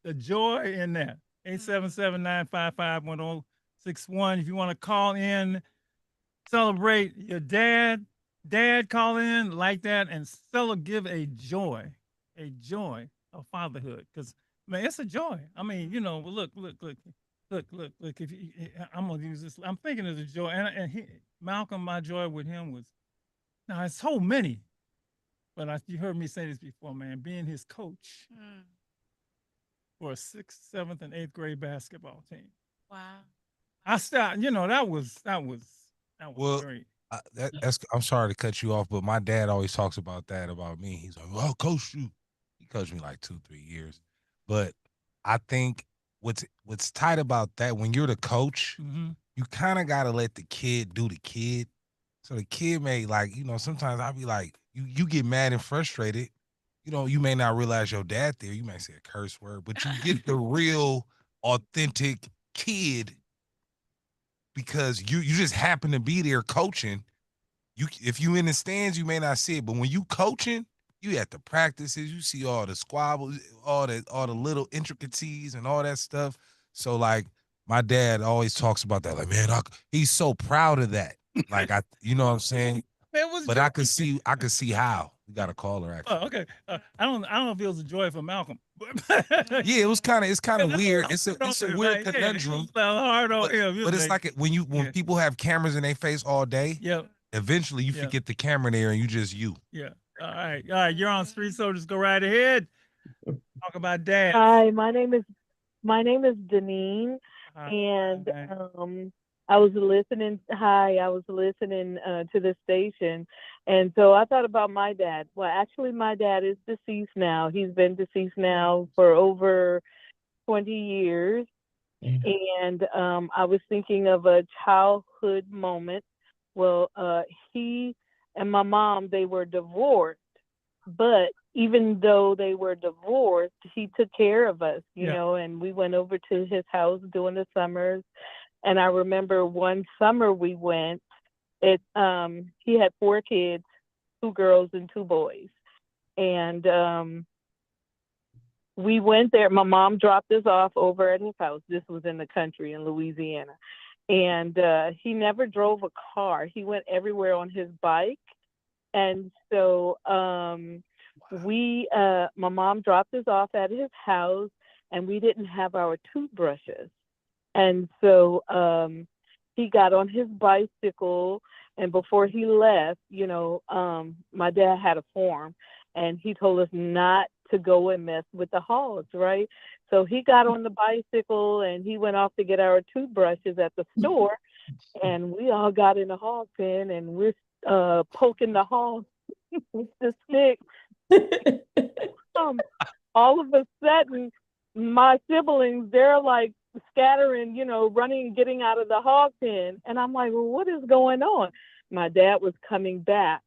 The joy in that. 877-955-1061. If you want to call in, celebrate your dad, call in like that and give a joy of fatherhood. Because, man, it's a joy. I mean, you know, look. If you, I'm gonna use this, I'm thinking of the joy, and Malcolm, my joy with him was, now it's so many, but you heard me say this before, man. Being his coach Mm. for a 6th, 7th, and 8th grade basketball team. Wow. I started, you know, that was Well, great. I'm sorry to cut you off, but my dad always talks about that about me. He's like, "Well, coach you." He coached me like 2-3 years, but I think what's tight about that, when you're the coach, you kind of got to let the kid do the kid. So the kid may, like, you know, sometimes I'll be like, you get mad and frustrated. You know, you may not realize your dad there. You may say a curse word, but you get the real, authentic kid because you just happen to be there coaching. If you in the stands, you may not see it, but when you coaching, you at the practices, you see all the squabbles, all the little intricacies and all that stuff. So like my dad always talks about that. Like, man, he's so proud of that. Like you know what I'm saying? But I could see how. We got a caller actually. Oh, okay. I don't know if it was a joy for Malcolm. Yeah, it's kind of weird. It's a weird conundrum. Hard on him. But it's like when people have cameras in their face all day. Yep. Eventually, you forget the camera there, and you just you. Yeah. All right. You're on Street Soldiers. Go right ahead. Talk about dad. Hi, my name is Deneen, and I was listening. Hi, I was listening to the station, and so I thought about my dad. Well, actually, my dad is deceased now. He's been deceased now for over 20 years, and I was thinking of a childhood moment. Well, he and my mom, they were divorced, but even though they were divorced, he took care of us, you know, and we went over to his house during the summers. And I remember one summer we went, he had 4 kids, 2 girls and 2 boys. And we went there. My mom dropped us off over at his house. This was in the country in Louisiana. And he never drove a car. He went everywhere on his bike. And so my mom dropped us off at his house, and we didn't have our toothbrushes. And so he got on his bicycle, and before he left, you know, my dad had a farm, and he told us not to go and mess with the hogs, right? So he got on the bicycle, and he went off to get our toothbrushes at the store, and we all got in the hog pen, and we're poking the hogs with the stick. All of a sudden, my siblings, they're like scattering, you know, running, getting out of the hog pen. And I'm like, well, what is going on? My dad was coming back,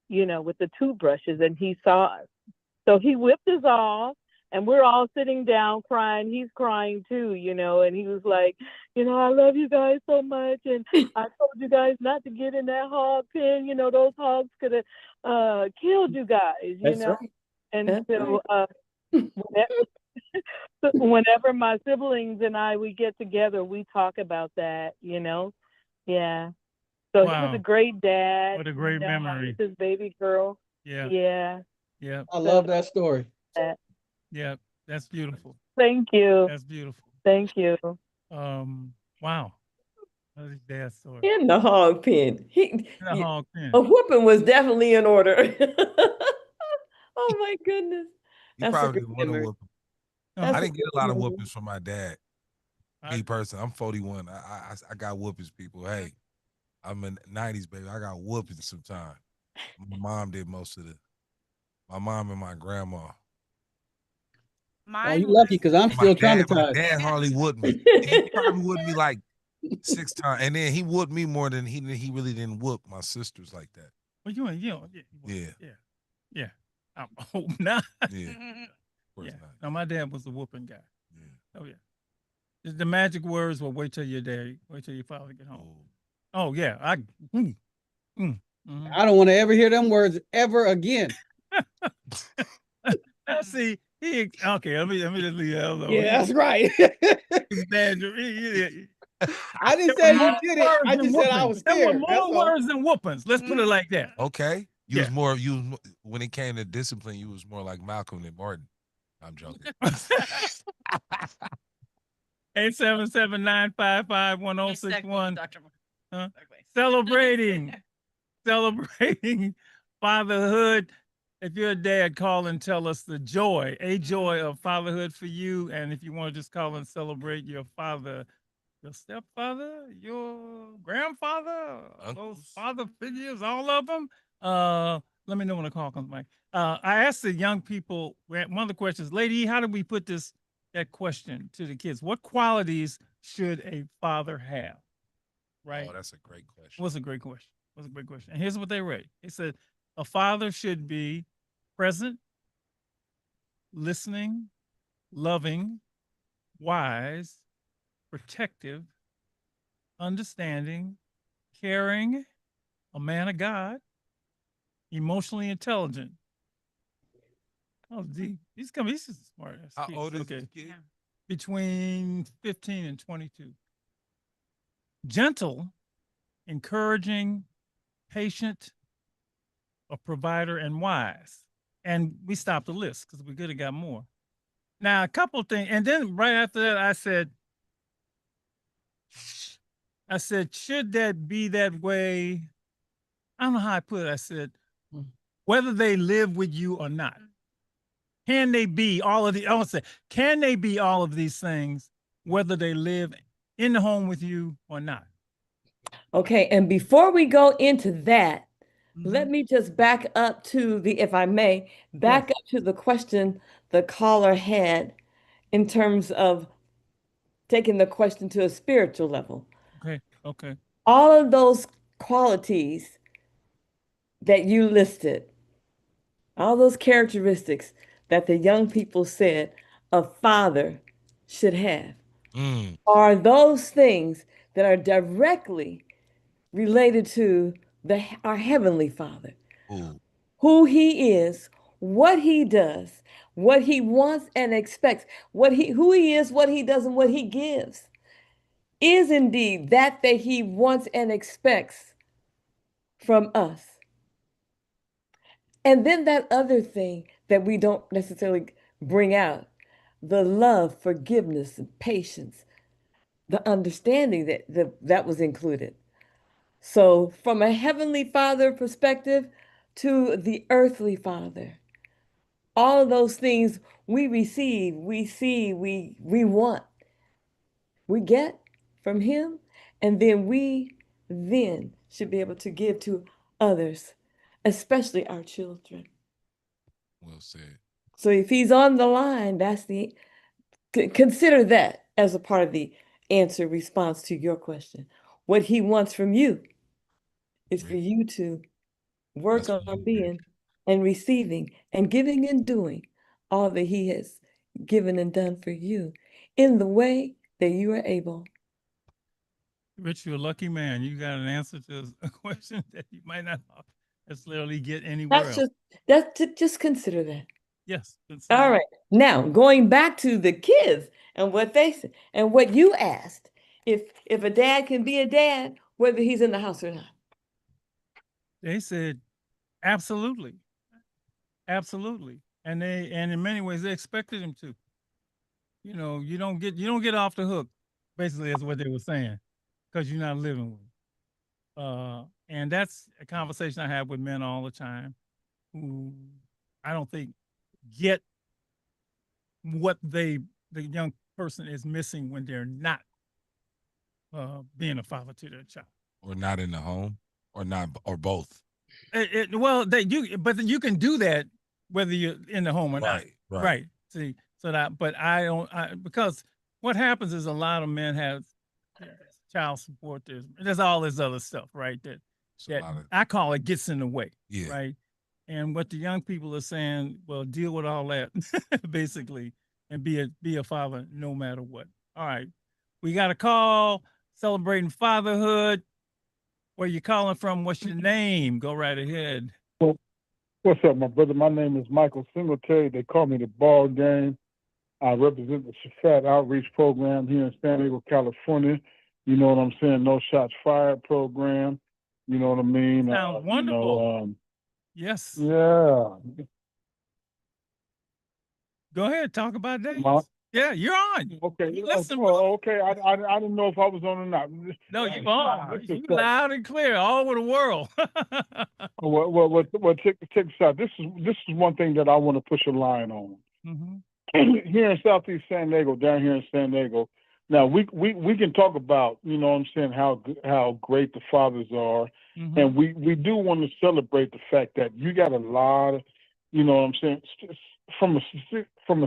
you know, with the toothbrushes, and he saw us. So he whipped us off, and we're all sitting down crying. He's crying too, you know, and he was like, you know, I love you guys so much. And I told you guys not to get in that hog pen. You know, those hogs could have killed you guys, you know. Right. And so whenever my siblings and we get together, we talk about that, you know. Yeah. So he was a great dad. What a great memory. His baby girl. Yeah. Yeah. Yeah. I love that story. Yeah. That's beautiful. Thank you. That's beautiful. Thank you. Wow. That's his dad's story. In the hog pen. In the hog pen. A whooping was definitely in order. Oh my goodness. You probably would have whooped him. I That's didn't get a lot of good whoopings from my dad. Me personally, I'm 41. I got whoopings, people. Hey, I'm in the 90s, baby. I got whoopings sometimes. My mom did most of it. My mom and my grandma. Oh, Mine you lucky was because I'm still My traumatized. dad hardly whooped me. He probably whooped me like 6 times, and then he whooped me more than he really didn't whoop my sisters like that. Well, you ain't, Yeah. yeah. I hope not. Yeah, of course Yeah. not. No, my dad was a whooping guy. Yeah. Oh yeah. The magic words were wait till your father get home. Oh yeah. I don't want to ever hear them words ever again. Now see, okay. Let me just leave that alone. Yeah, that's right. I didn't say you did it. I just said I was scared. There were more words than whoopings. Let's put it like that. Okay. You was when it came to discipline, you was more like Malcolm than Martin. I'm joking. 877-955-1061. Celebrating fatherhood. If you're a dad, call and tell us the joy of fatherhood for you. And if you want to just call and celebrate your father, your stepfather, your grandfather, those father figures, all of them, let me know when the call comes back. I asked the young people, one of the questions, Lady, how do we put that question to the kids? What qualities should a father have? Right? Oh, that's a great question. Was a great question. And here's what they rate. It said a father should be present, listening, loving, wise, protective, understanding, caring, a man of God, emotionally intelligent. Oh, he's just smart. How old is this kid? Between 15 and 22. Gentle, encouraging, patient, a provider, and wise. And we stopped the list because we could have got more. Now, a couple of things. And then right after that, I said, should that be that way? I don't know how I put it. I said, whether they live with you or not. Can they be all of can they be all of these things, whether they live in the home with you or not? Okay, and before we go into that, let me just back up to if I may, back up to the question the caller had in terms of taking the question to a spiritual level. Okay. All of those qualities that you listed, all those characteristics that the young people said a father should have, are those things that are directly related to our Heavenly Father. Who He is, what He does, what He wants and expects, who He is, what He does, and what He gives is indeed that He wants and expects from us. And then that other thing that we don't necessarily bring out, the love, forgiveness, and patience, the understanding that was included. So from a Heavenly Father perspective to the earthly Father, all of those things we receive, we see, we want, we get from Him, and then we should be able to give to others, especially our children. Well said. So if He's on the line, consider that as a part of the response to your question. What He wants from you is for you to work on being and receiving and giving and doing all that He has given and done for you in the way that you are able. Rich, you're a lucky man. You got an answer to a question that you might not necessarily get anywhere else. Just consider that. Yes. All right. Now, going back to the kids and what they said and what you asked, if a dad can be a dad, whether he's in the house or not. They said, absolutely. And in many ways they expected him to. You know, you don't get off the hook, basically is what they were saying, because you're not living with him. And that's a conversation I have with men all the time who I don't think get what the young person is missing when they're not being a father to their child. Or not in the home, or not, or both. Well, but you can do that whether you're in the home or not. Right. See, so that, but I don't, because what happens is a lot of men have child support. There's all this other stuff, right? That I call it gets in the way. Yeah. Right. And what the young people are saying, well, deal with all that basically, and be a father no matter what. All right. We got a call celebrating fatherhood. Where you calling from? What's your name? Go right ahead. Well, what's up, my brother? My name is Michael Singletary. They call me the Ball Game. I represent the Shafat Outreach Program here in San Diego, California. You know what I'm saying? No Shots Fired program. You know what I mean? Sounds wonderful. Yes. Yeah. Go ahead. Talk about that. Yeah, you're on. Okay. Listen, okay. I didn't know if I was on or not. No, you are. You loud and clear all over the world. Well, check this out. This is one thing that I want to push a line on. Mm-hmm. Here in Southeast San Diego, down here in San Diego. Now we can talk about, you know what I'm saying, how great the fathers are, mm-hmm. and we do want to celebrate the fact that you got a lot of, you know what I'm saying, from a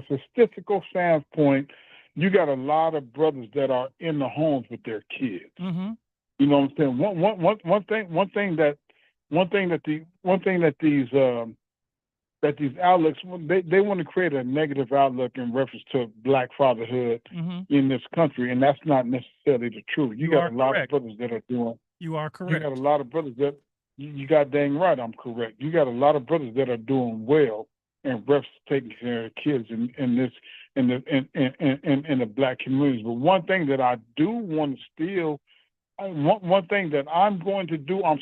statistical standpoint, you got a lot of brothers that are in the homes with their kids. Mm-hmm. You know what I'm saying? One thing that these outlooks, they want to create a negative outlook in reference to black fatherhood mm-hmm. in this country, and that's not necessarily the truth. You got a lot correct. of brothers that are doing. You are correct. You got a lot of brothers that you got dang right. I'm correct. You got a lot of brothers that are doing well and refs taking care of kids in the black communities. But one thing that I do want to still, one thing that I'm going to do, I'm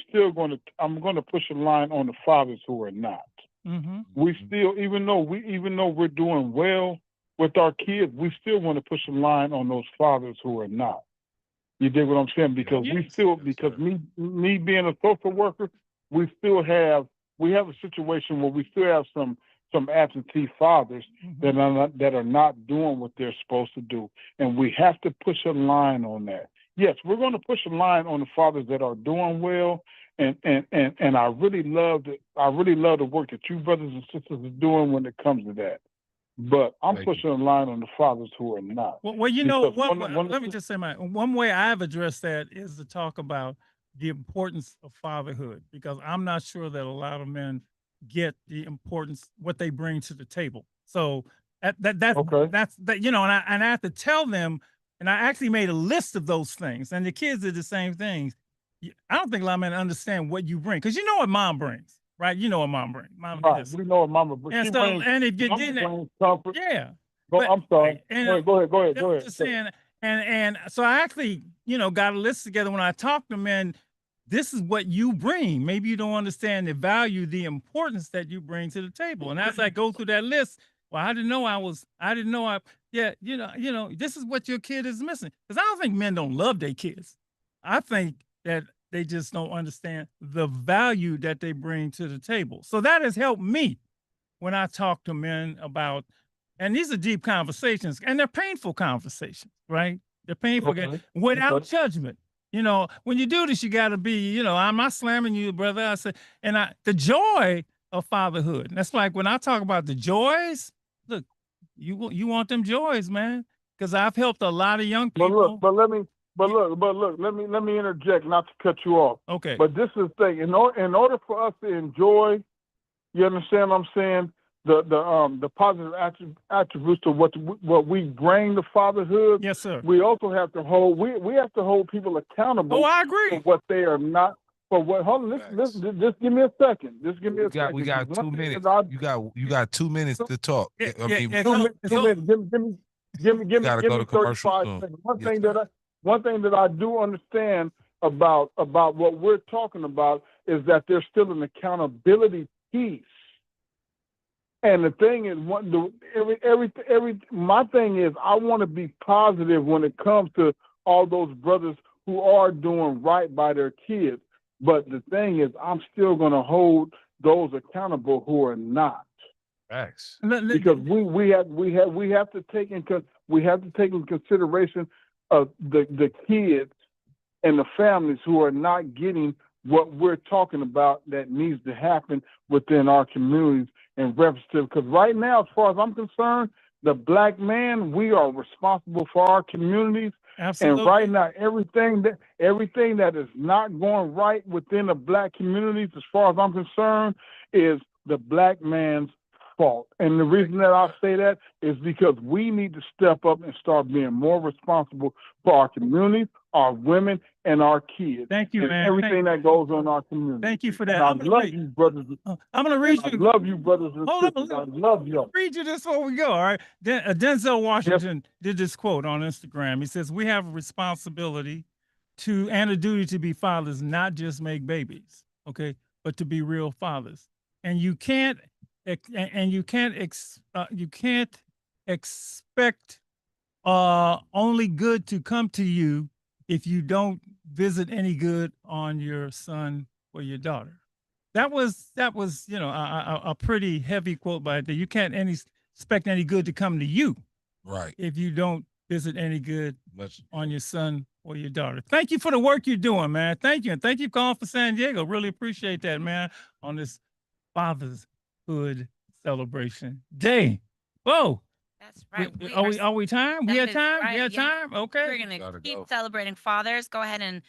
going to push a line on the fathers who are not. Mm-hmm. We still, even though we're doing well with our kids, we still want to push a line on those fathers who are not. You dig what I'm saying? Because me being a social worker, we have a situation where we still have some absentee fathers mm-hmm. that are not doing what they're supposed to do, and we have to push a line on that. Yes, we're going to push a line on the fathers that are doing well, and I really love the work that you brothers and sisters are doing when it comes to that. But I'm pushing a line on the fathers who are not. Well, you know, let me just say one way I've addressed that is to talk about the importance of fatherhood, because I'm not sure that a lot of men get the importance, what they bring to the table. So that's you know, and I have to tell them, and I actually made a list of those things, and the kids did the same things. I don't think a lot of men understand what you bring, because you know what mom brings, right? You know what mom brings. Mom right. We know what mama brings. And if you didn't, yeah. I'm sorry. And go ahead. Just saying, and so I actually, you know, got a list together. When I talked to men, this is what you bring. Maybe you don't understand the value, the importance that you bring to the table. And as I go through that list, well, I didn't know, this is what your kid is missing. Because I don't think men don't love their kids. I think that they just don't understand the value that they bring to the table. So that has helped me when I talk to men about, and these are deep conversations, and they're painful conversations, right? They're painful without judgment. You know, when you do this, you got to be, you know, I'm not slamming you, brother. I said, the joy of fatherhood. And that's like when I talk about the joys, look, you want them joys, man, because I've helped a lot of young people. But let me interject, not to cut you off. Okay. But this is the thing. In order for us to enjoy, you understand what I'm saying? The positive attributes to what we bring to fatherhood. Yes, sir. We also have to hold people accountable. Oh, I agree. For what they are not. For what? Hold on. Just give me a second. We got 2 minutes. You got 2 minutes to talk. Give me 35 seconds. One thing that I do understand about what we're talking about is that there's still an accountability piece. And the thing is, my thing is, I want to be positive when it comes to all those brothers who are doing right by their kids. But the thing is, I'm still going to hold those accountable who are not. Facts. Because we have to take in consideration of the kids and the families who are not getting what we're talking about that needs to happen within our communities and reference to. Because right now, as far as I'm concerned, the black man, we are responsible for our communities. Absolutely. And right now, everything that is not going right within the black communities, as far as I'm concerned, is the black man's fault. And the reason that I say that is because we need to step up and start being more responsible for our communities, our women, and our kids. Thank you, and man. everything that goes on in our community. Thank you for that. And I love you, brothers. I'm gonna read I you. love you, brothers and Hold sisters. on. I love you. Read you this before we go. All right. Denzel Washington did this quote on Instagram. He says, "We have a responsibility and a duty to be fathers, not just make babies, okay, but to be real fathers. And you can't expect only good to come to you if you don't visit any good on your son or your daughter." That was a pretty heavy quote by that. You can't expect any good to come to you, right, if you don't visit any good on your son or your daughter. Thank you for the work you're doing, man. Thank you. And thank you for calling for San Diego. Really appreciate that, man, on this Fatherhood celebration day. Whoa. That's right. Are we time? We That have is time? right, We have yeah. time? Okay. We're going to keep celebrating fathers. Go ahead and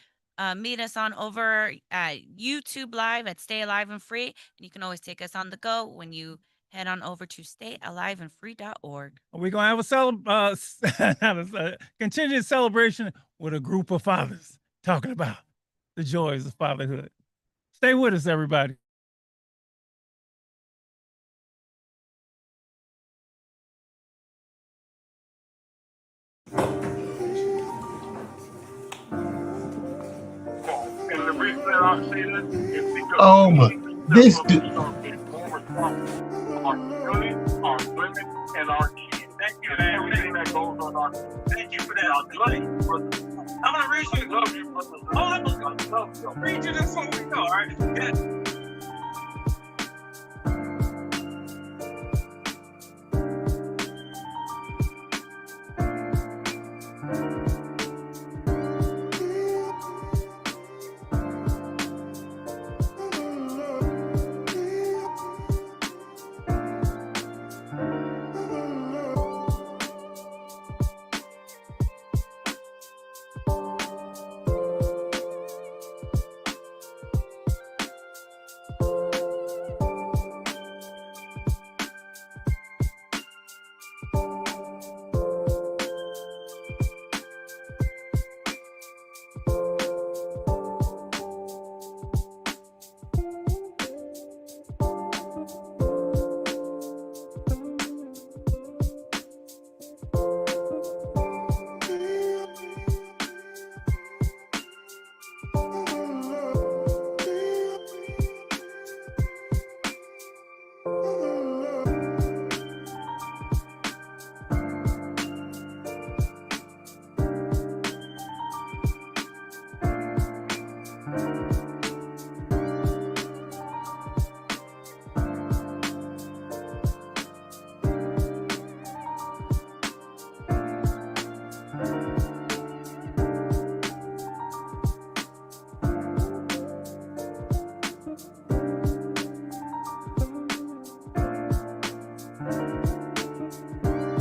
meet us on over at YouTube Live at Stay Alive and Free. And you can always take us on the go when you head on over to stayaliveandfree.org. We're going to have a continued celebration with a group of fathers talking about the joys of fatherhood. Stay with us, everybody. And the reason that I say that is because this our community, our women, and our kids. Thank you, man. Everything that goes on our thank you for that. I love you, brother. I'm gonna read you. Love you, brother. I'm gonna read you this one we go, all right? Yeah.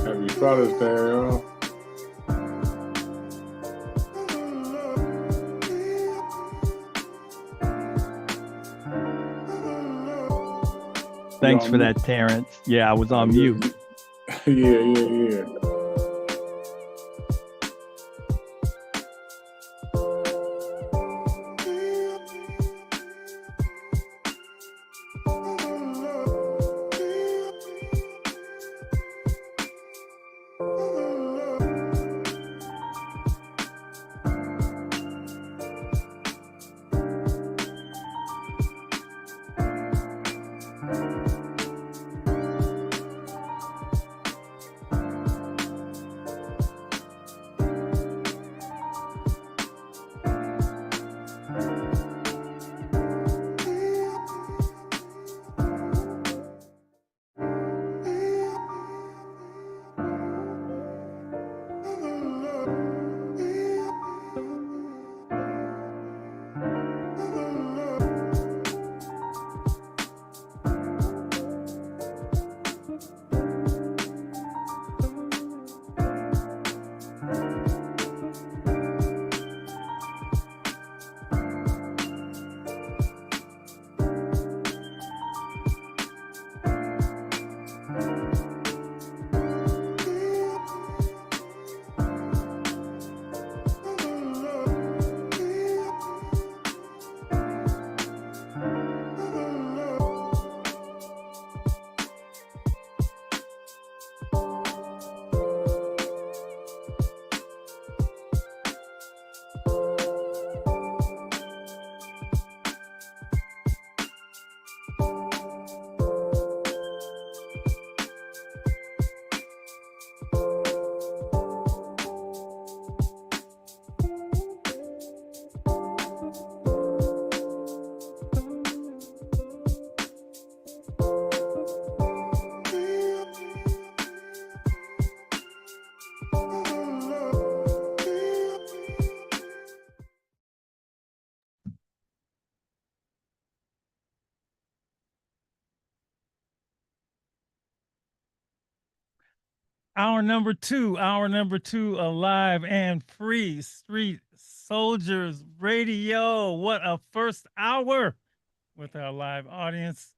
Happy Father's Day, y'all. Thanks for that, Terrence. Yeah, I was on mute. Yeah. Hour number two, alive and free, Street Soldiers Radio. What a first hour with our live audience.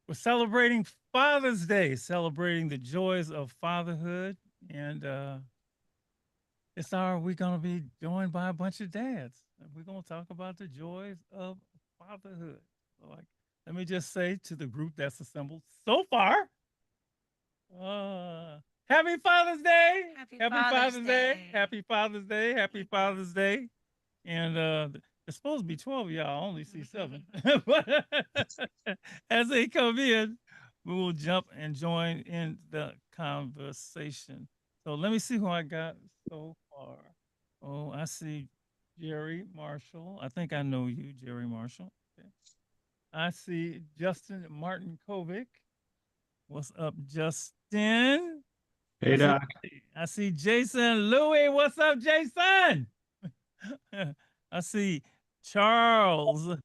We're celebrating Father's Day, celebrating the joys of fatherhood. And we're going to be joined by a bunch of dads. We're going to talk about the joys of fatherhood. So, let me just say to the group that's assembled so far, happy Father's Day. Happy Father's Day. Happy Father's Day. Happy Father's Day. And there's supposed to be 12 of y'all. I only see 7. But as they come in, we will jump and join in the conversation. So let me see who I got so far. Oh, I see Jerry Marshall. I think I know you, Jerry Marshall. Okay. I see Justin Martin Kovic. What's up, Justin? Hey, Doc. I see Jason Louis. What's up, Jason? I see Charles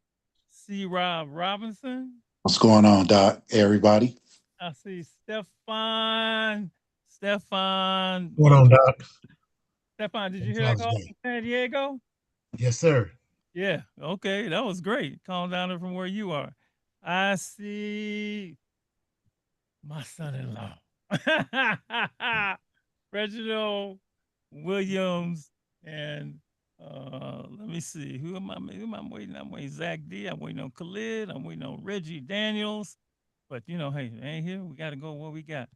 C. Rob Robinson. What's going on, Doc? Everybody. I see Stefan. What's going on, Doc? Stefan, did you hear that call from San Diego? Yes, sir. Yeah. Okay. That was great. Calm down there from where you are. I see my son-in-law, Reginald Williams, and let me see. Who am I waiting? I'm waiting Zach D. I'm waiting on Khalid. I'm waiting on Reggie Daniels. But hey, ain't here. We got to go what we got.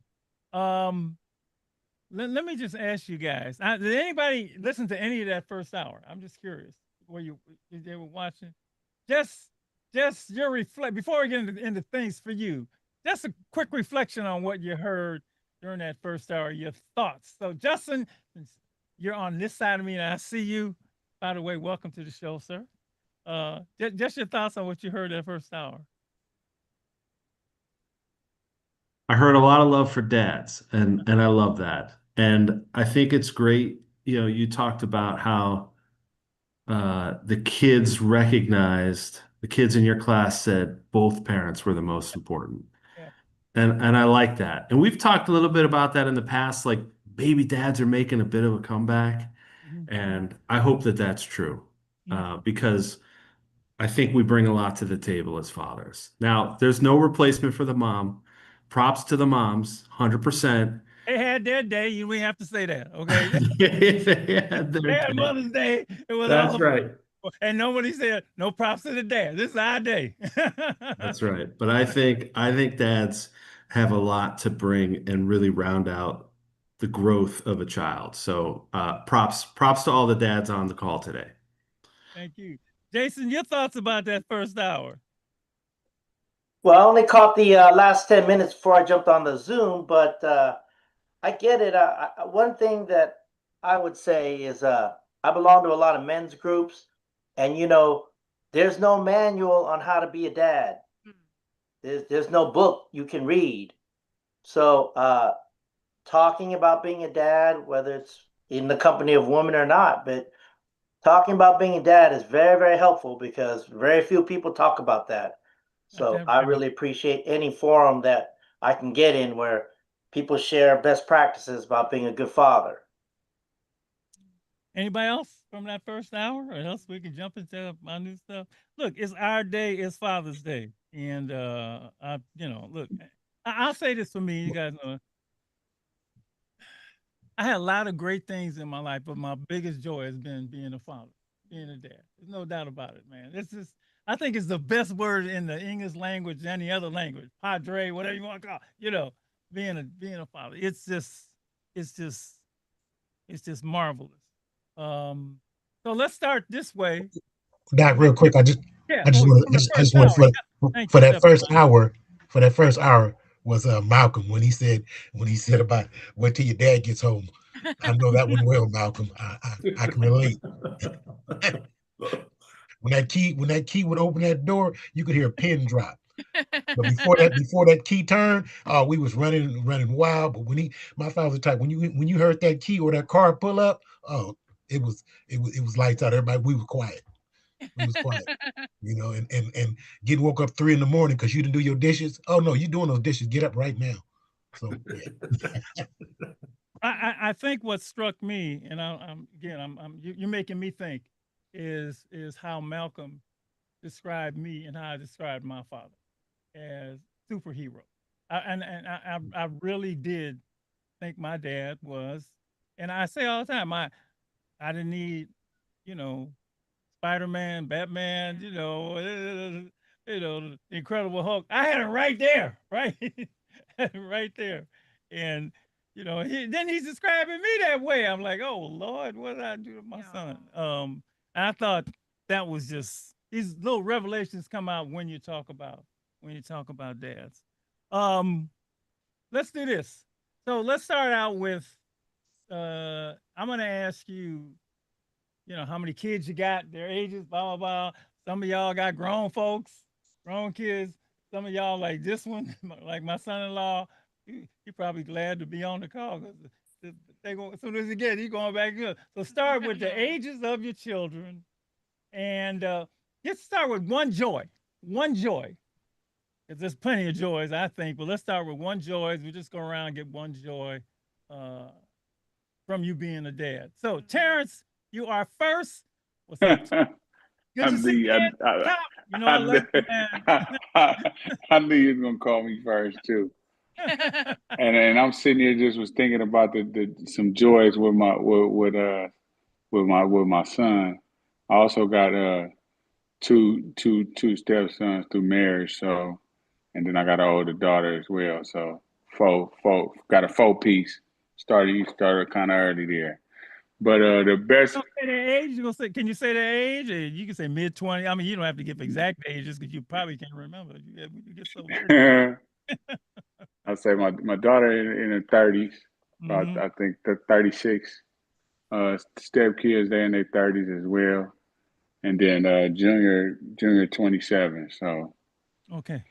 Let me just ask you guys. Did anybody listen to any of that first hour? I'm just curious. If they were watching? Just your reflect before we get into things for you. Just a quick reflection on what you heard during that first hour, your thoughts. So Justin, you're on this side of me and I see you. By the way, welcome to the show, sir. Just your thoughts on what you heard that first hour. I heard a lot of love for dads, and I love that. And I think it's great. You talked about how the kids in your class said both parents were the most important. Yeah. And I like that. And we've talked a little bit about that in the past, like baby dads are making a bit of a comeback. Mm-hmm. And I hope that that's true because I think we bring a lot to the table as fathers. Now, there's no replacement for the mom. Props to the moms, 100%. They had their day. You don't have to say that, okay? They had Mother's Day. It was That's right. And nobody said no props to the dad. This is our day. That's right. But I think dads have a lot to bring and really round out the growth of a child. So props to all the dads on the call today. Thank you. Jason, your thoughts about that first hour? Well, I only caught the last 10 minutes before I jumped on the Zoom, but I get it. One thing that I would say is I belong to a lot of men's groups, and there's no manual on how to be a dad. There's no book you can read. So talking about being a dad, whether it's in the company of women or not, but talking about being a dad is very, very helpful because very few people talk about that. So I really appreciate any forum that I can get in where people share best practices about being a good father. Anybody else from that first hour, or else we can jump into my new stuff? Look, it's our day. It's Father's Day, and look, I'll say this for me. You guys know, I had a lot of great things in my life, but my biggest joy has been being a father, being a dad. There's no doubt about it, man. I think it's the best word in the English language, any other language, padre, whatever you want to call it, being a father. It's just marvelous. So let's start this way. Doc, real quick, I just want for that first hour was Malcolm when he said about wait till your dad gets home. I know that one well, Malcolm. I can relate. When that key would open that door, you could hear a pin drop. But before that key turned, we was running wild. But my father was the type when you heard that key or that car pull up, it was lights out. Everybody, we was quiet. We was quiet. And getting woke up 3 a.m. because you didn't do your dishes. Oh no, you doing those dishes? Get up right now. So I think what struck me, and you're making me think, is how Malcolm described me and how I described my father as superhero. I really did think my dad was, and I say all the time, I didn't need, you know, Spider-Man, Batman, the Incredible Hulk. I had it right there, right, right there, and then he's describing me that way. I'm like, oh Lord, what did I do to my son? And I thought that was just these little revelations come out when you talk about dads. Let's do this. So let's start out with. I'm gonna ask you, how many kids you got, their ages, blah, blah, blah. Some of y'all got grown folks, grown kids. Some of y'all like this one, like my son-in-law, he probably glad to be on the call because as soon as he gets, he's going back good. So start with the ages of your children and let's start with one joy. One joy. Because there's plenty of joys, I think, but let's start with one joy. We just go around and get one joy from you being a dad. So Terrence, you are first. What's up? Good to see you. I knew you was gonna call me first too. and I'm sitting here just was thinking about some joys with my son. I also got two stepsons through marriage, so, and then I got an older daughter as well. So got a 4-piece. You started kind of early there. But the best. Say the age. Can you say the age? You can say mid-20s. I mean, you don't have to give exact ages because you probably can't remember. You get so weird. I'd say my daughter in her 30s. About, I think 36. Step kids, they're in their 30s as well, and then junior 27. So. Okay.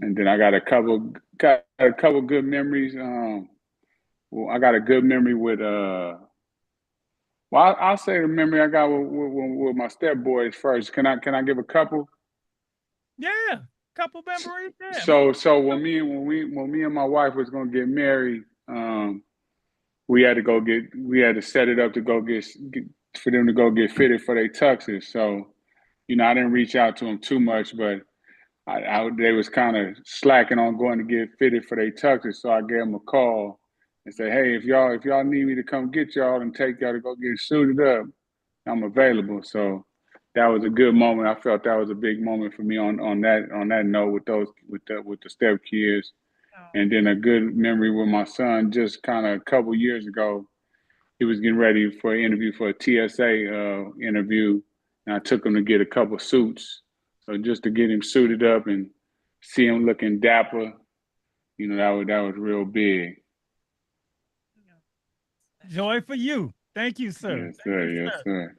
And then I got a couple good memories. I got a good memory with well, I'll say the memory I got with my step boys first. Can I give a couple? Yeah, couple memories. Yeah. So when me and my wife was gonna get married, we had to set it up to go get for them to go get fitted for their tuxes. So, I didn't reach out to them too much, but they was kind of slacking on going to get fitted for their tuxes. So I gave them a call and said, hey, if y'all need me to come get y'all and take y'all to go get suited up, I'm available. So that was a good moment. I felt that was a big moment for me on that note with the step kids. And then a good memory with my son just kind of a couple years ago. He was getting ready for an interview for a TSA interview, and I took him to get a couple suits. So just to get him suited up and see him looking dapper, that was real big. Joy for you. Thank you, sir. Yes, sir. Yes, sir.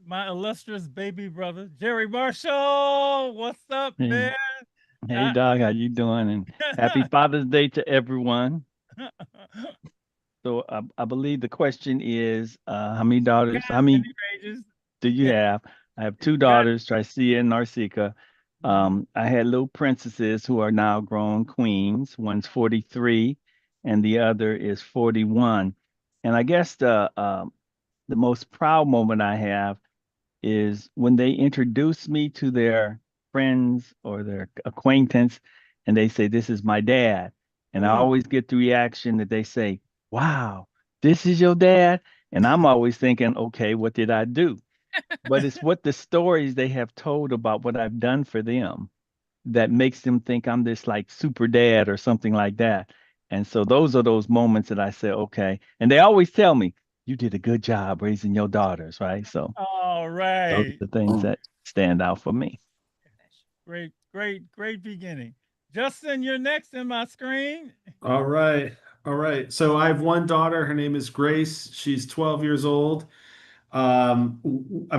My illustrious baby brother, Jerry Marshall. What's up, man? Hey, Doc, how you doing? And happy Father's Day to everyone. So I believe the question is, how many daughters? How many do you have? I have 2 daughters, Tricia and Narcika. I had little princesses who are now grown queens. One's 43 and the other is 41. And I guess the most proud moment I have is when they introduce me to their friends or their acquaintance and they say, this is my dad. And I always get the reaction that they say, wow, this is your dad? And I'm always thinking, okay, what did I do? But it's what the stories they have told about what I've done for them that makes them think I'm this like super dad or something like that. And so those are those moments that I say, okay. And they always tell me, you did a good job raising your daughters, right? So all right. Those are the things that stand out for me. Great beginning. Justin, you're next in my screen. All right. So I have one daughter. Her name is Grace. She's 12 years old. I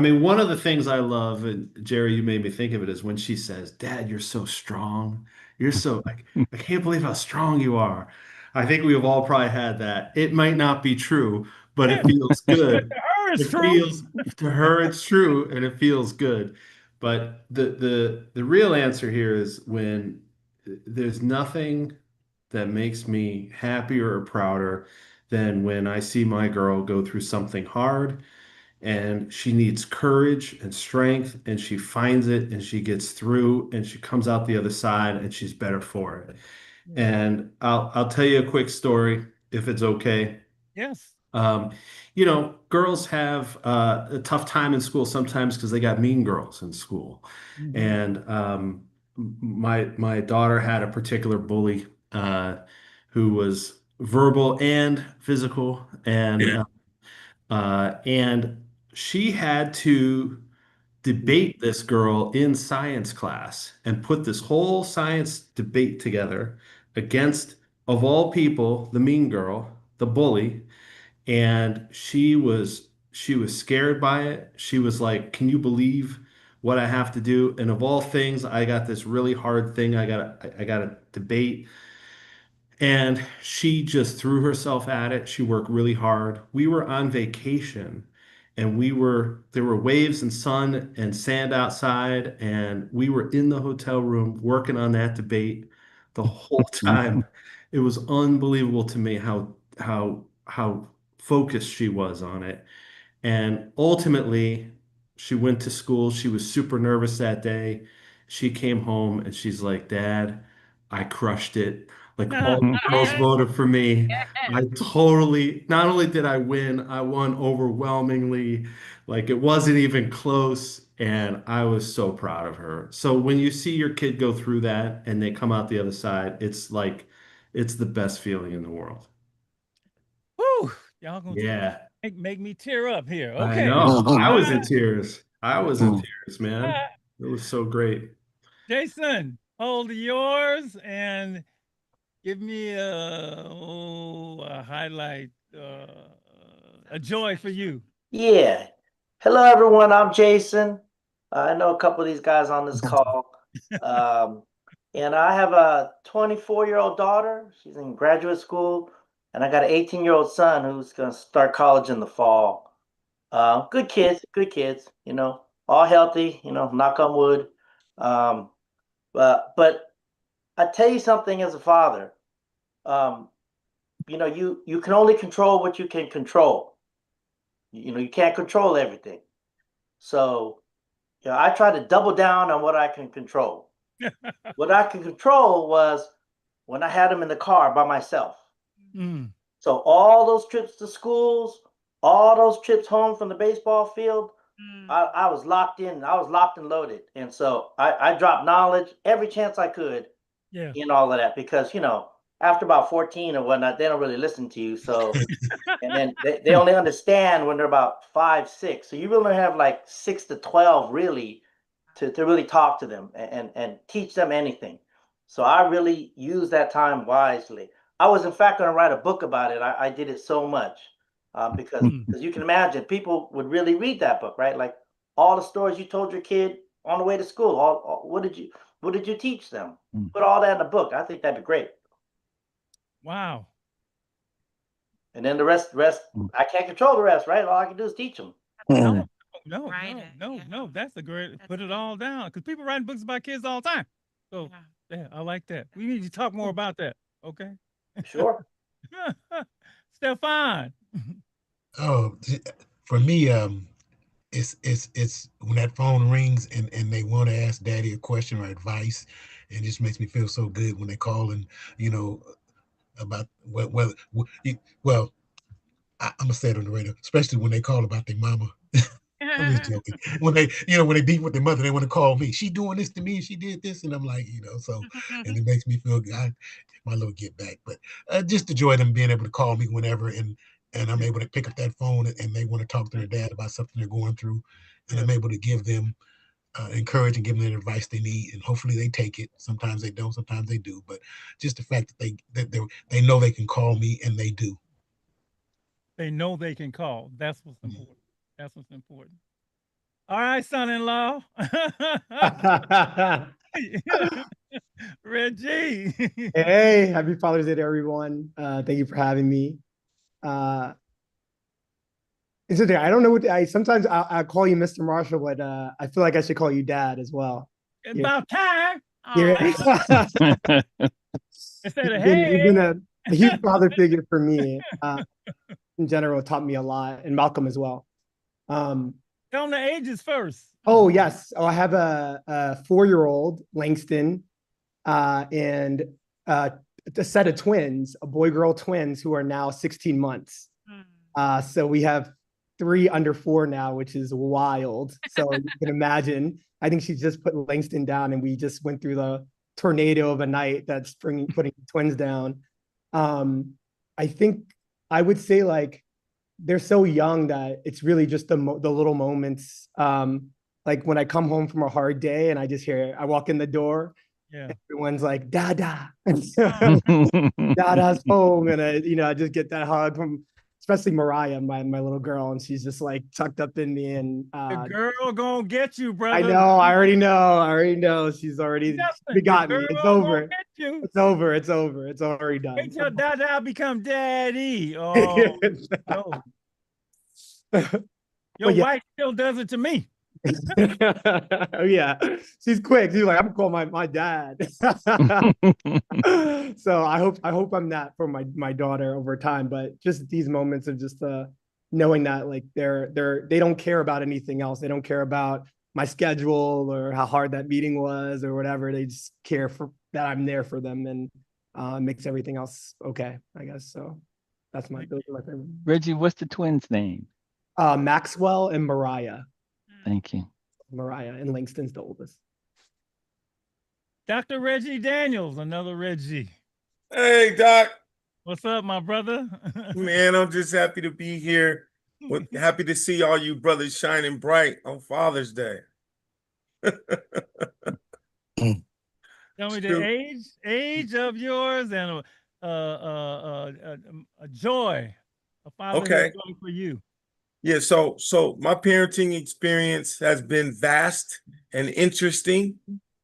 mean, one of the things I love, and Jerry, you made me think of it, is when she says, Dad, you're so strong. You're so, I can't believe how strong you are. I think we have all probably had that. It might not be true, but it feels good. To her, it's true, and it feels good. But the real answer here is when there's nothing that makes me happier or prouder than when I see my girl go through something hard and she needs courage and strength and she finds it and she gets through and she comes out the other side and she's better for it. And I'll tell you a quick story if it's okay. Yes. You know, girls have a tough time in school sometimes because they got mean girls in school. And my daughter had a particular bully who was verbal and physical, and she had to debate this girl in science class and put this whole science debate together against, of all people, the mean girl, the bully. And she was scared by it. She was like, "Can you believe what I have to do?" And of all things, I got this really hard thing I gotta debate. And she just threw herself at it. She worked really hard. We were on vacation and there were waves and sun and sand outside, and we were in the hotel room working on that debate the whole time. It was unbelievable to me how focused she was on it. And ultimately, she went to school. She was super nervous that day. She came home and she's like, "Dad, I crushed it. Like all the girls voted for me. I totally, not only did I win, I won overwhelmingly. Like it wasn't even close." And I was so proud of her. So when you see your kid go through that and they come out the other side, it's like, it's the best feeling in the world. Woo! Y'all gonna Yeah. make me tear up here. I Okay. know. I was in tears. I was in tears, man. It was so great. Jason, hold yours and give me a highlight, a joy for you. Yeah. Hello, everyone. I'm Jason. I know a couple of these guys on this call. And I have a 24-year-old daughter. She's in graduate school. And I got an 18-year-old son who's going to start college in the fall. Good kids, you know, all healthy, you know, knock on wood. But I tell you something as a father, you know, you can only control what you can control. You know, you can't control everything. So, you know, I try to double down on what I can control. What I can control was when I had him in the car by myself. So all those trips to schools, all those trips home from the baseball field, I was locked in. I was locked and loaded. And so I dropped knowledge every chance I could in all of that because, you know, after about 14 or whatnot, they don't really listen to you. So, and then they only understand when they're about 5, 6. So you really have like 6 to 12 really to really talk to them and teach them anything. So I really use that time wisely. I was in fact going to write a book about it. I did it so much because you can imagine people would really read that book, right? Like all the stories you told your kid on the way to school. What did you teach them? Put all that in a book. I think that'd be great. Wow. And then the rest, I can't control the rest, right? All I can do is teach them. No, that's a great, put it all down. Because people writing books about kids all the time. So yeah, I like that. We need to talk more about that. Okay. Sure. Stefan. Oh, for me, it's when that phone rings and they want to ask daddy a question or advice, and it just makes me feel so good when they call and, you know, about well, I'm gonna say it on the radio, especially when they call about their mama. I'm just joking. When they beat with their mother, they want to call me. She doing this to me, and she did this, and I'm like, you know, so, and it makes me feel good. My little get back, but just the joy of them being able to call me whenever, and I'm able to pick up that phone, and they want to talk to their dad about something they're going through, and I'm able to give them encourage and give them the advice they need, and hopefully they take it. Sometimes they don't, sometimes they do, but just the fact that they know they can call me, and they do. They know they can call. That's what's important. That's what's important. All right, son-in-law. Reggie. Hey, happy Father's Day to everyone. Thank you for having me. It's okay. I don't know what sometimes I call you Mr. Marshall, but I feel like I should call you Dad as well. About time. Yeah. Instead of He's been hey. a huge father figure for me. In general, taught me a lot, and Malcolm as well. Tell them the ages first. Oh yes. Oh, I have a 4-year-old Langston, and a set of twins, a boy-girl twins who are now 16 months. So we have 3 under 4 now, which is wild. So you can imagine. I think she just put Langston down, and we just went through the tornado of a night that's putting twins down. I think I would say like they're so young that it's really just the little moments. Like when I come home from a hard day and I walk in the door, everyone's like, Dada. Dada's home. And I just get that hug from especially Mariah, my little girl, and she's just like tucked up in me. And the girl gonna get you, brother. I know, I already know. She's already got me. It's over. It's over. It's already done. Wait till Dada become daddy. Oh, no. Your wife still does it to me. Oh yeah, she's quick. She's like, I'm gonna call my dad. So I hope I'm that for my daughter over time. But just these moments of just knowing that like they don't care about anything else. They don't care about my schedule or how hard that meeting was or whatever. They just care for that I'm there for them, and makes everything else okay, I guess. So those are my favorite. Reggie, what's the twins' name? Maxwell and Mariah. Thank you. Mariah, and Langston's the oldest. Dr. Reggie Daniels, another Reggie. Hey, Doc. What's up, my brother? Man, I'm just happy to be here. Happy to see all you brothers shining bright on Father's Day. Tell me the age of yours and a joy, a fatherhood joy for you. Yeah, so my parenting experience has been vast and interesting.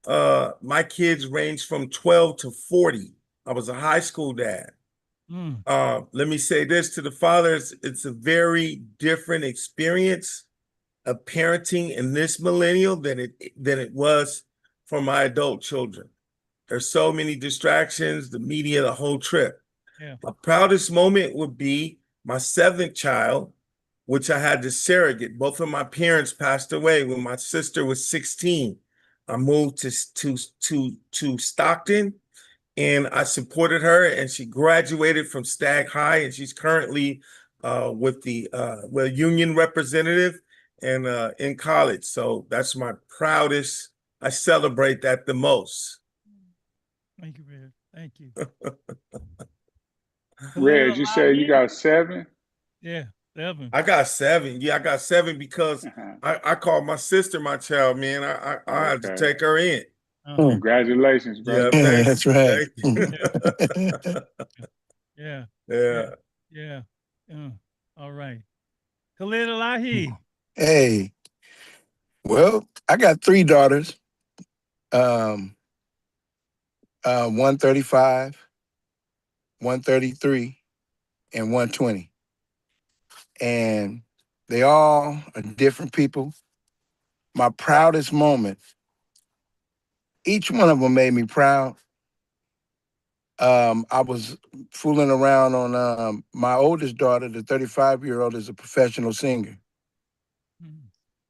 My kids range from 12 to 40. I was a high school dad. Let me say this to the fathers, it's a very different experience of parenting in this millennial than it was for my adult children. There's so many distractions, the media, the whole trip. Yeah. My proudest moment would be my 7th child, which I had to surrogate. Both of my parents passed away when my sister was 16. I moved to Stockton, and I supported her, and she graduated from Stagg High, and she's currently with the union representative and in college. So that's my proudest. I celebrate that the most. Thank you, Red. Thank you. Red, you say you got 7? Yeah. 7. I got 7. Yeah, I got 7 because I called my sister my child, man. I had to take her in. Congratulations, bro. Yeah, that's right. Yeah. All right. Khalid Elahi. Hey, well, I got 3 daughters. 135, 133, and 120. And they all are different people. My proudest moment, each one of them made me proud. I was fooling around on my oldest daughter, the 35-year-old, is a professional singer.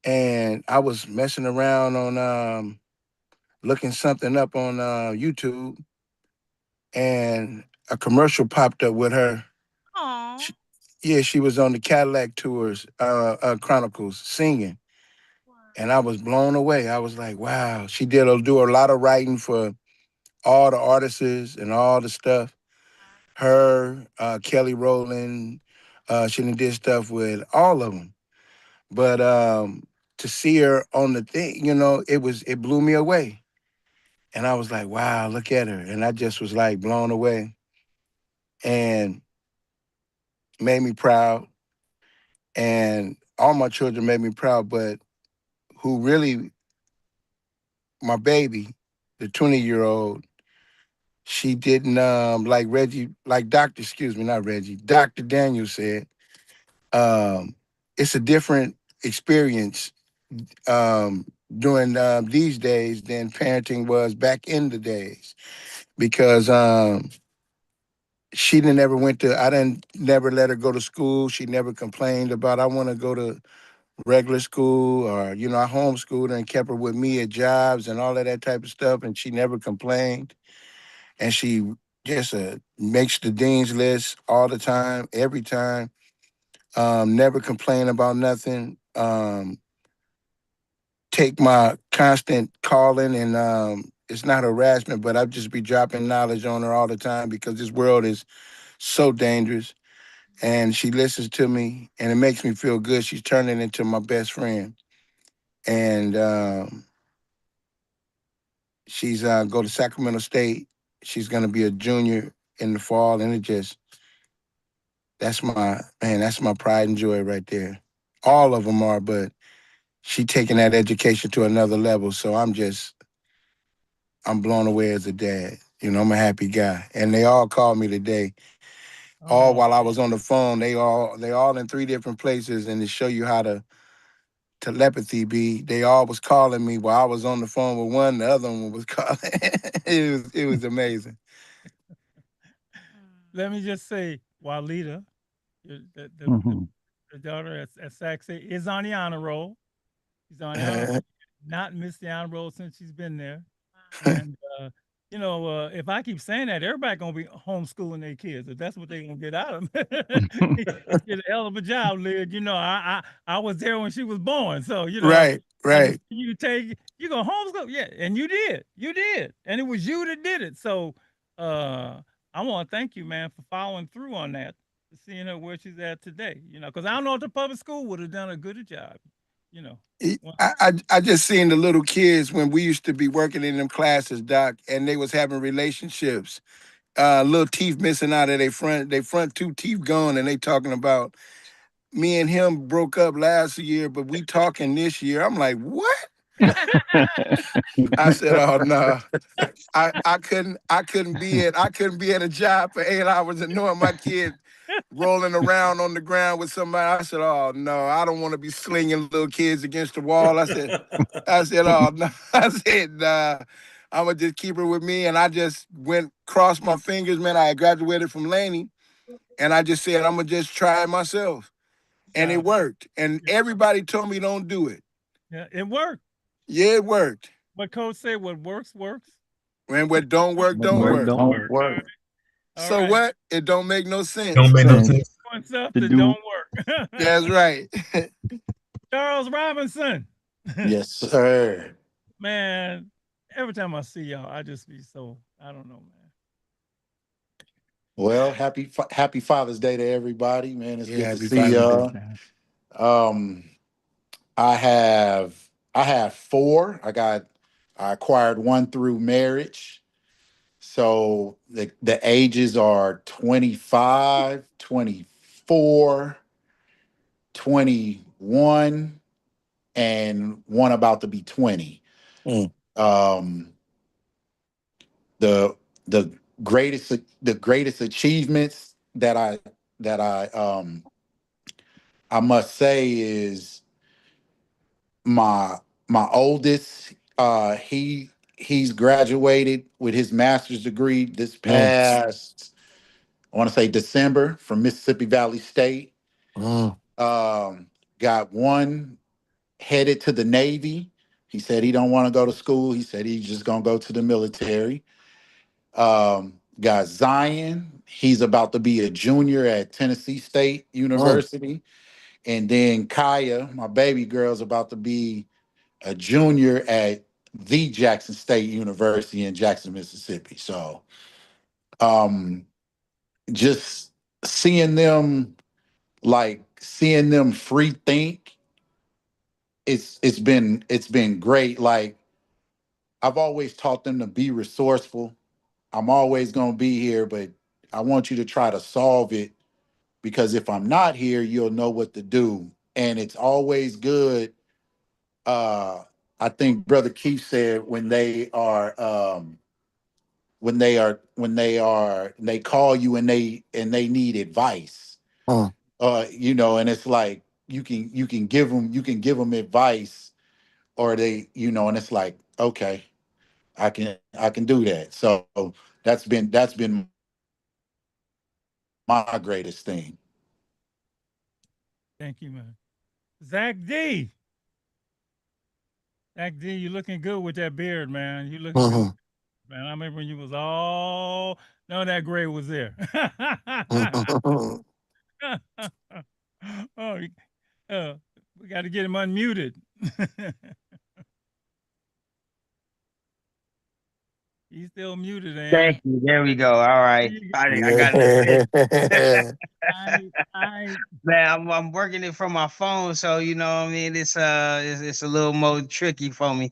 And I was messing around on looking something up on YouTube, and a commercial popped up with her. She was on the Cadillac Tours Chronicles singing. And I was blown away. I was like, wow. She do a lot of writing for all the artists and all the stuff. Her, Kelly Rowland, she did stuff with all of them. But to see her on the thing, it blew me away. And I was like, wow, look at her. And I just was like blown away. And made me proud. And all my children made me proud, but who really, my baby, the 20-year-old, she didn't, like Dr. Daniel said, it's a different experience during these days than parenting was back in the days, because she didn't ever went to. I didn't never let her go to school. She never complained about I want to go to regular school, or I homeschooled her and kept her with me at jobs and all of that type of stuff, and she never complained. And she just makes the dean's list all the time, every time. Never complain about nothing. Take my constant calling, and it's not harassment, but I just be dropping knowledge on her all the time because this world is so dangerous. And she listens to me, and it makes me feel good. She's turning into my best friend. And she's go to Sacramento State. She's gonna be a junior in the fall, and that's my pride and joy right there. All of them are, but she taking that education to another level. So I'm blown away as a dad. I'm a happy guy. And they all called me today. All while I was on the phone. They all in 3 different places, and to show you how to telepathy be, they all was calling me while I was on the phone with one, the other one was calling. It was amazing. Let me just say, Walida, Mhm. the daughter at Sac State, is on the honor roll. She's on the honor roll. Not missed the honor roll since she's been there. And if I keep saying that, everybody gonna be homeschooling their kids. If that's what they gonna get out of them, get a hell of a job, Lyd. I was there when she was born, so Right. You go homeschool, yeah, and you did, and it was you that did it. So I want to thank you, man, for following through on that, seeing her where she's at today. Because I don't know if the public school would have done a good job. I just seen the little kids when we used to be working in them classes, Doc, and they was having relationships. Little teeth missing out of their front 2 teeth gone, and they talking about me and him broke up last year, but we talking this year. I'm like, what? I said, oh no. I couldn't be at a job for 8 hours and knowing my kid rolling around on the ground with somebody. I said, oh no, I don't want to be slinging little kids against the wall. I said, oh no. I said, nah, I'm gonna just keep her with me. And I just crossed my fingers, man. I graduated from Laney, and I just said, I'm gonna just try it myself. And it worked. And everybody told me don't do it. Yeah, it worked. Yeah, it worked. But Coach said what works. And what don't work, don't work. Don't work. So what? It don't make no sense. Don't make no sense. Doing stuff that don't work. That's right. Charles Robinson. Yes, sir. Man, every time I see y'all, I just be so, I don't know, man. Well, happy Father's Day to everybody, man. It's good to happy see y'all. I have 4. I acquired 1 through marriage. So the ages are 25, 24, 21, and 1 about to be 20. The greatest achievements that I must say is my oldest. He's graduated with his master's degree this past, I want to say December, from Mississippi Valley State. Got 1 headed to the Navy. He said he don't want to go to school. He said he's just gonna go to the military. Got Zion. He's about to be a junior at Tennessee State University. And then Kaya, my baby girl's about to be a junior at the Jackson State University in Jackson, Mississippi. So just seeing them free think, it's been great. Like, I've always taught them to be resourceful. I'm always going to be here, but I want you to try to solve it, because if I'm not here, you'll know what to do. And it's always good. I think Brother Keith said when they call you and they need advice, and it's like you can give them advice, or they, and it's like, okay, I can do that. So that's been my greatest thing. Thank you, man. Zach D. Zach D, you looking good with that beard, man. You looking good. Man, I remember when you was all, none of that gray was there. Oh, we got to get him unmuted. He's still muted, and Thank you. There we go. All right. I got it. Man, I'm working it from my phone, so you know what I mean. It's a little more tricky for me.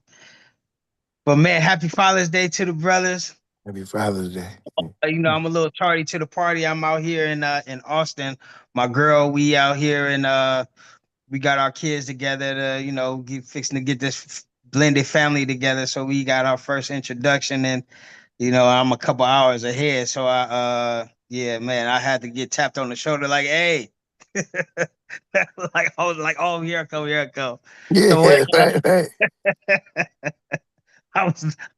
But man, happy Father's Day to the brothers. Happy Father's Day. I'm a little tardy to the party. I'm out here in Austin. My girl, we out here and we got our kids together to, fixing to get this blended family together. So we got our first introduction and, I'm a couple hours ahead. So yeah, man, I had to get tapped on the shoulder like, hey, like I was like, oh, here I come. Yeah, So, right. I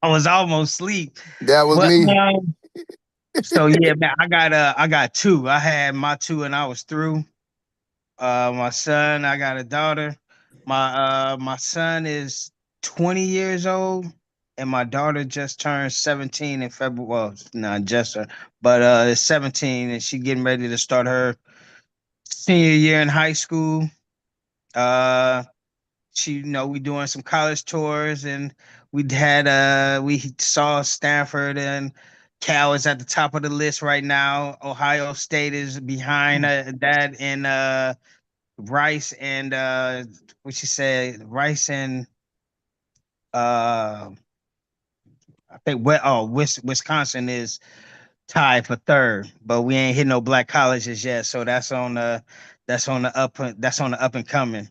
was almost asleep. That was me. So yeah, man, I got two. I had my two and I was through. My son, I got a daughter. My son is 20 years old, and my daughter just turned 17 in February. Well, not just her, but it's 17, and she getting ready to start her senior year in high school. She, we doing some college tours, and we saw Stanford, and Cal is at the top of the list right now. Ohio State is behind that, and Rice and what she said, Rice and I think Wisconsin is tied for third, but we ain't hit no black colleges yet, so that's on the up and coming.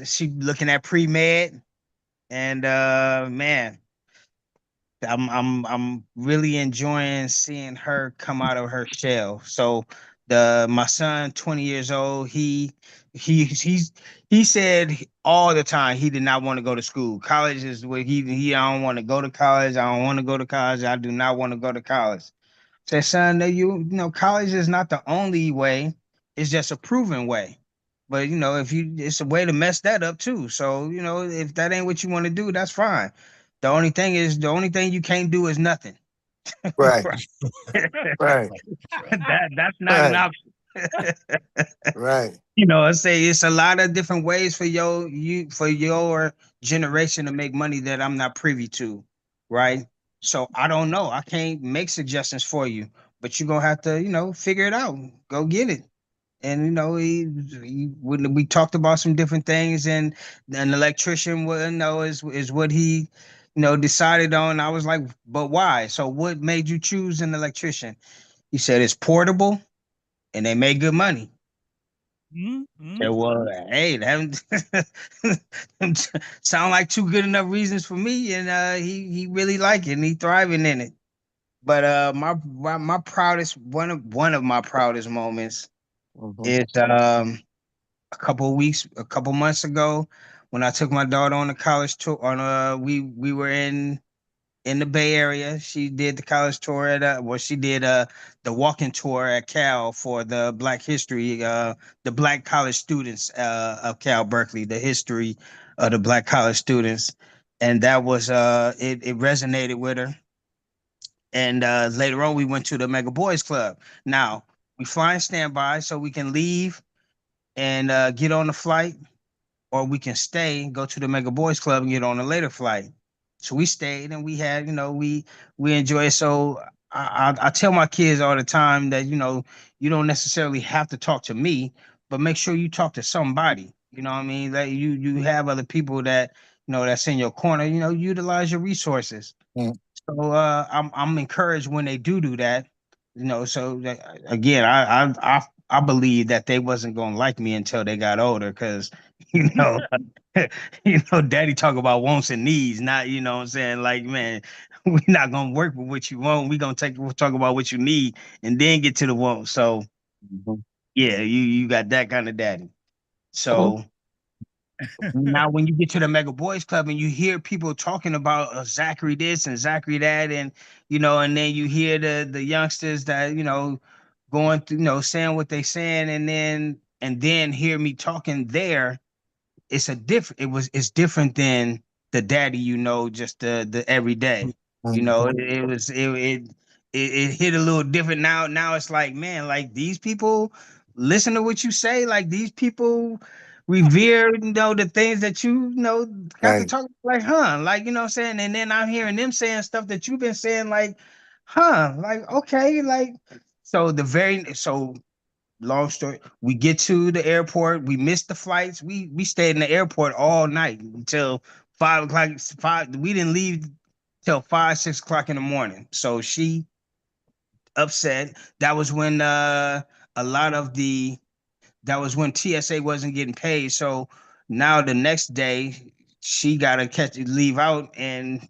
She looking at pre-med, and man, I'm really enjoying seeing her come out of her shell. So my son, 20 years old, he said all the time he did not want to go to school. College is what he I don't want to go to college. I don't want to go to college. I do not want to go to college. I said, son, college is not the only way. It's just a proven way. But it's a way to mess that up too. So if that ain't what you want to do, that's fine. The only thing you can't do is nothing. Right. Right. That's not an option. Right. I say it's a lot of different ways for your generation to make money that I'm not privy to, right? So I don't know. I can't make suggestions for you, but you're gonna have to, figure it out. Go get it. And we talked about some different things, and an electrician is what he decided on. I was like, but why? So what made you choose an electrician? He said it's portable and they make good money. Said, well, hey, that sound like two good enough reasons for me, and he really like it and he thriving in it. But my proudest one of my proudest moments is a couple months ago when I took my daughter on a college tour. We were in the Bay Area. She did the college tour at she did the walking tour at Cal for the Black History, the Black college students of Cal Berkeley, the history of the Black college students, and that was it resonated with her. And later on, we went to the Mega Boys Club. Now we fly in standby so we can leave and get on the flight, or we can stay and go to the Mega Boys Club and get on a later flight. So we stayed and we had, we enjoy it. So I tell my kids all the time that, you don't necessarily have to talk to me, but make sure you talk to somebody. You know what I mean? That you have other people that, that's in your corner, utilize your resources. So I'm encouraged when they do that, so that, again, I believe that they wasn't gonna like me until they got older, because daddy talk about wants and needs, not, what I'm saying, like, man, we're not gonna work with what you want. We're gonna talk about what you need and then get to the want. So yeah, you got that kind of daddy. So Now, when you get to the Mega Boys Club and you hear people talking about Zachary this and Zachary that, and and then you hear the youngsters that going through, saying what they saying, and then hear me talking there. It's different than the daddy, just the everyday. It hit a little different now. Now it's like, man, like these people listen to what you say, like these people revere, the things that got to talk like, like, what I'm saying? And then I'm hearing them saying stuff that you've been saying, like, like, okay, like, so long story, we get to the airport, we missed the flights, we stayed in the airport all night until 5 o'clock. We didn't leave till 5, 6 o'clock in the morning. So she upset. That was when that was when TSA wasn't getting paid. So now the next day she gotta leave out, and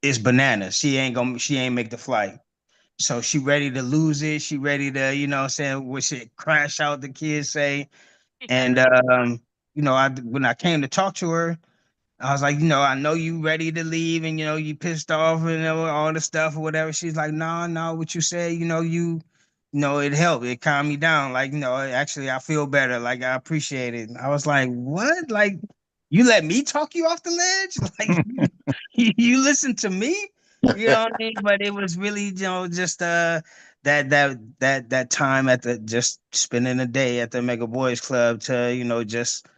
it's bananas. She ain't make the flight. So she ready to lose it. She ready to, what shit crash out, the kids say. And when I came to talk to her, I was like, I know you ready to leave, and you pissed off and all the stuff or whatever. She's like, no, what you said, it helped. It calmed me down. Like, actually I feel better. Like, I appreciate it. I was like, what? Like, you let me talk you off the ledge? Like, you listen to me? You know what I mean? But it was really, just that time just spending a day at the Mega Boys Club to, just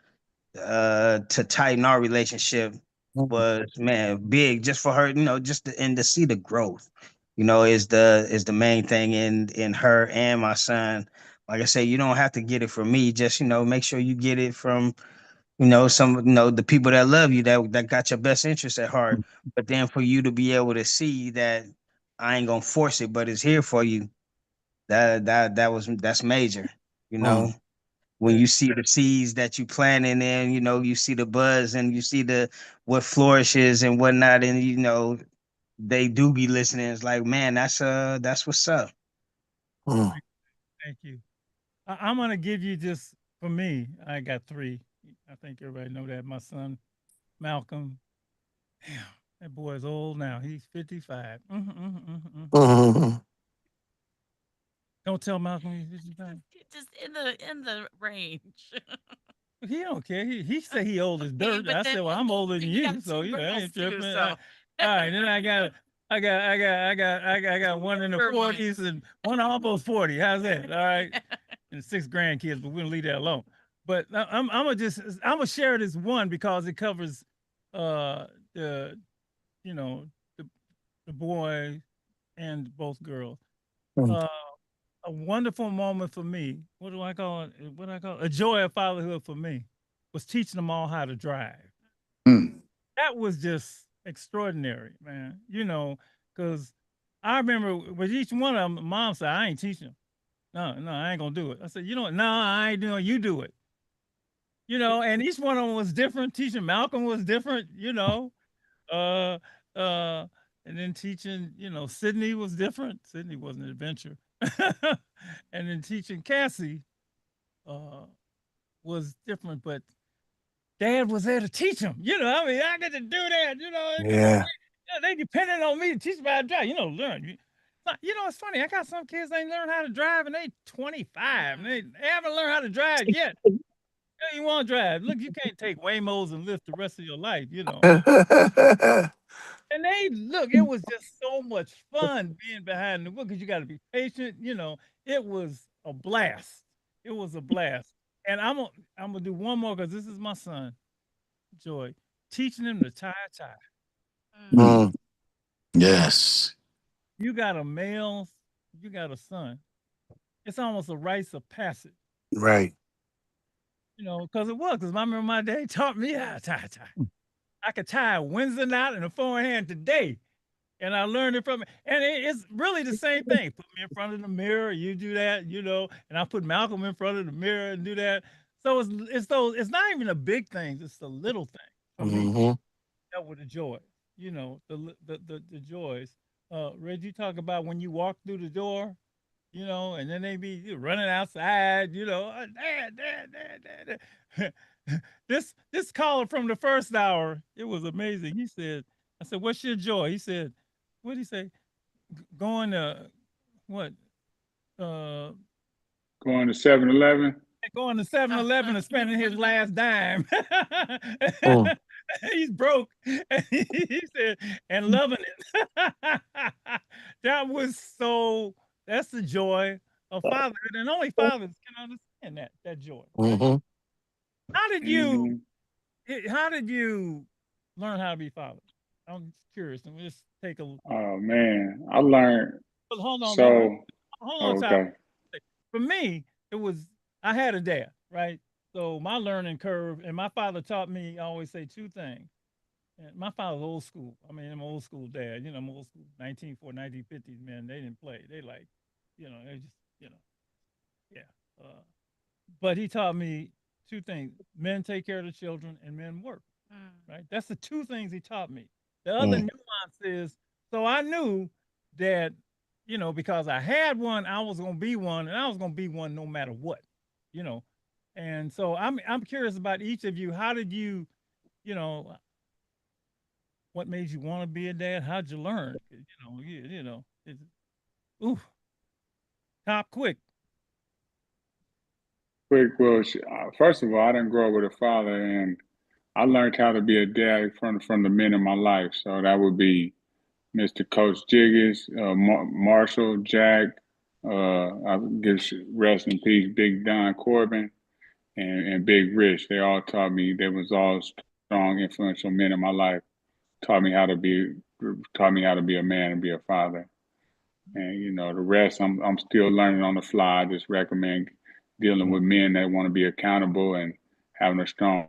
to tighten our relationship was, man, big, just for her, and to see the growth, is the main thing in her and my son. Like I say, you don't have to get it from me. Just, make sure you get it from, the people that love you, that got your best interest at heart. But then for you to be able to see that I ain't gonna force it, but it's here for you. That's major, when you see the seeds that you planting, and you see the buzz, and you see what flourishes and whatnot, and they do be listening. It's like, man, that's what's up. Thank you. I'm gonna give you just, for me, I got 3. I think everybody know that. My son, Malcolm. Damn, that boy is old now. He's 55. Don't tell Malcolm he's 55. Just in the range. He don't care. He say he old as dirt. but I then said, well, I'm older than you you, got so two I girls ain't too, tripping. so. All right, then I got one in the 40s and one almost 40. How's that? All right, and 6 grandkids, but we're gonna leave that alone. But I'm gonna share this one because it covers the the boy and both girls. A wonderful moment for me. What do I call it? What do I call it? A joy of fatherhood for me was teaching them all how to drive. That was just extraordinary, man. Because I remember with each one of them, mom said, I ain't teaching them. No, I ain't gonna do it. I said, no, I ain't doing. You do it. And each one of them was different. Teaching Malcolm was different. Uh, uh, and then teaching, Sydney was different. Sydney was an adventure. And then teaching Cassie was different, but Dad was there to teach them. I mean, I get to do that. Yeah. They depended on me to teach them how to drive. Learn. It's funny. I got some kids ain't learn how to drive, and they 25. And they haven't learned how to drive yet. You want to drive? Look, you can't take Waymos and Lyft the rest of your life. And it was just so much fun being behind the wheel because you got to be patient. It was a blast. It was a blast. And I'm gonna do one more because this is my son, Joy, teaching him to tie a tie. Yes. You got a male, you got a son. It's almost a rites of passage. Right. Because because I remember my dad taught me how to tie a tie. I could tie a Wednesday night and a forehand today. And I learned it from it. And it's really the same thing. Put me in front of the mirror, you do that, and I put Malcolm in front of the mirror and do that. So it's not even the big things, it's the little thing for me. That were the joy, the joys. Reggie, talk about when you walk through the door, and then they be running outside, dad. this caller from the first hour, it was amazing. He said, I said, what's your joy? He said, what did he say? Going to what? Going to 7-Eleven. Going to 7-Eleven and spending his last dime. Mm. He's broke. He said, and loving it. That's the joy of fatherhood. And only fathers can understand that joy. Mm-hmm. How did you learn how to be father? I'm curious. And we'll just take a Oh man, I learned. hold on, So, hold on, okay. Tyler. For me, I had a dad, right? So my learning curve, and my father taught me, I always say two things. And my father's old school. I mean, I'm old school dad. You know, I'm old school 1950s, man. They didn't play. They like, they just, yeah. But he taught me two things. Men take care of the children and men work, right? That's the two things he taught me. The other nuance is, so I knew that, because I had one, I was going to be one, and I was going to be one no matter what, And so I'm curious about each of you. How did you, what made you want to be a dad? How'd you learn? Ooh, top quick. Well, first of all, I didn't grow up with a father, and I learned how to be a dad from the men in my life. So that would be Mr. Coach Jiggins, Marshall, Jack, I guess rest in peace, Big Don Corbin, and Big Rich. They all taught me. They was all strong, influential men in my life. Taught me how to be a man and be a father. And the rest, I'm still learning on the fly. I just recommend dealing with men that want to be accountable and having a strong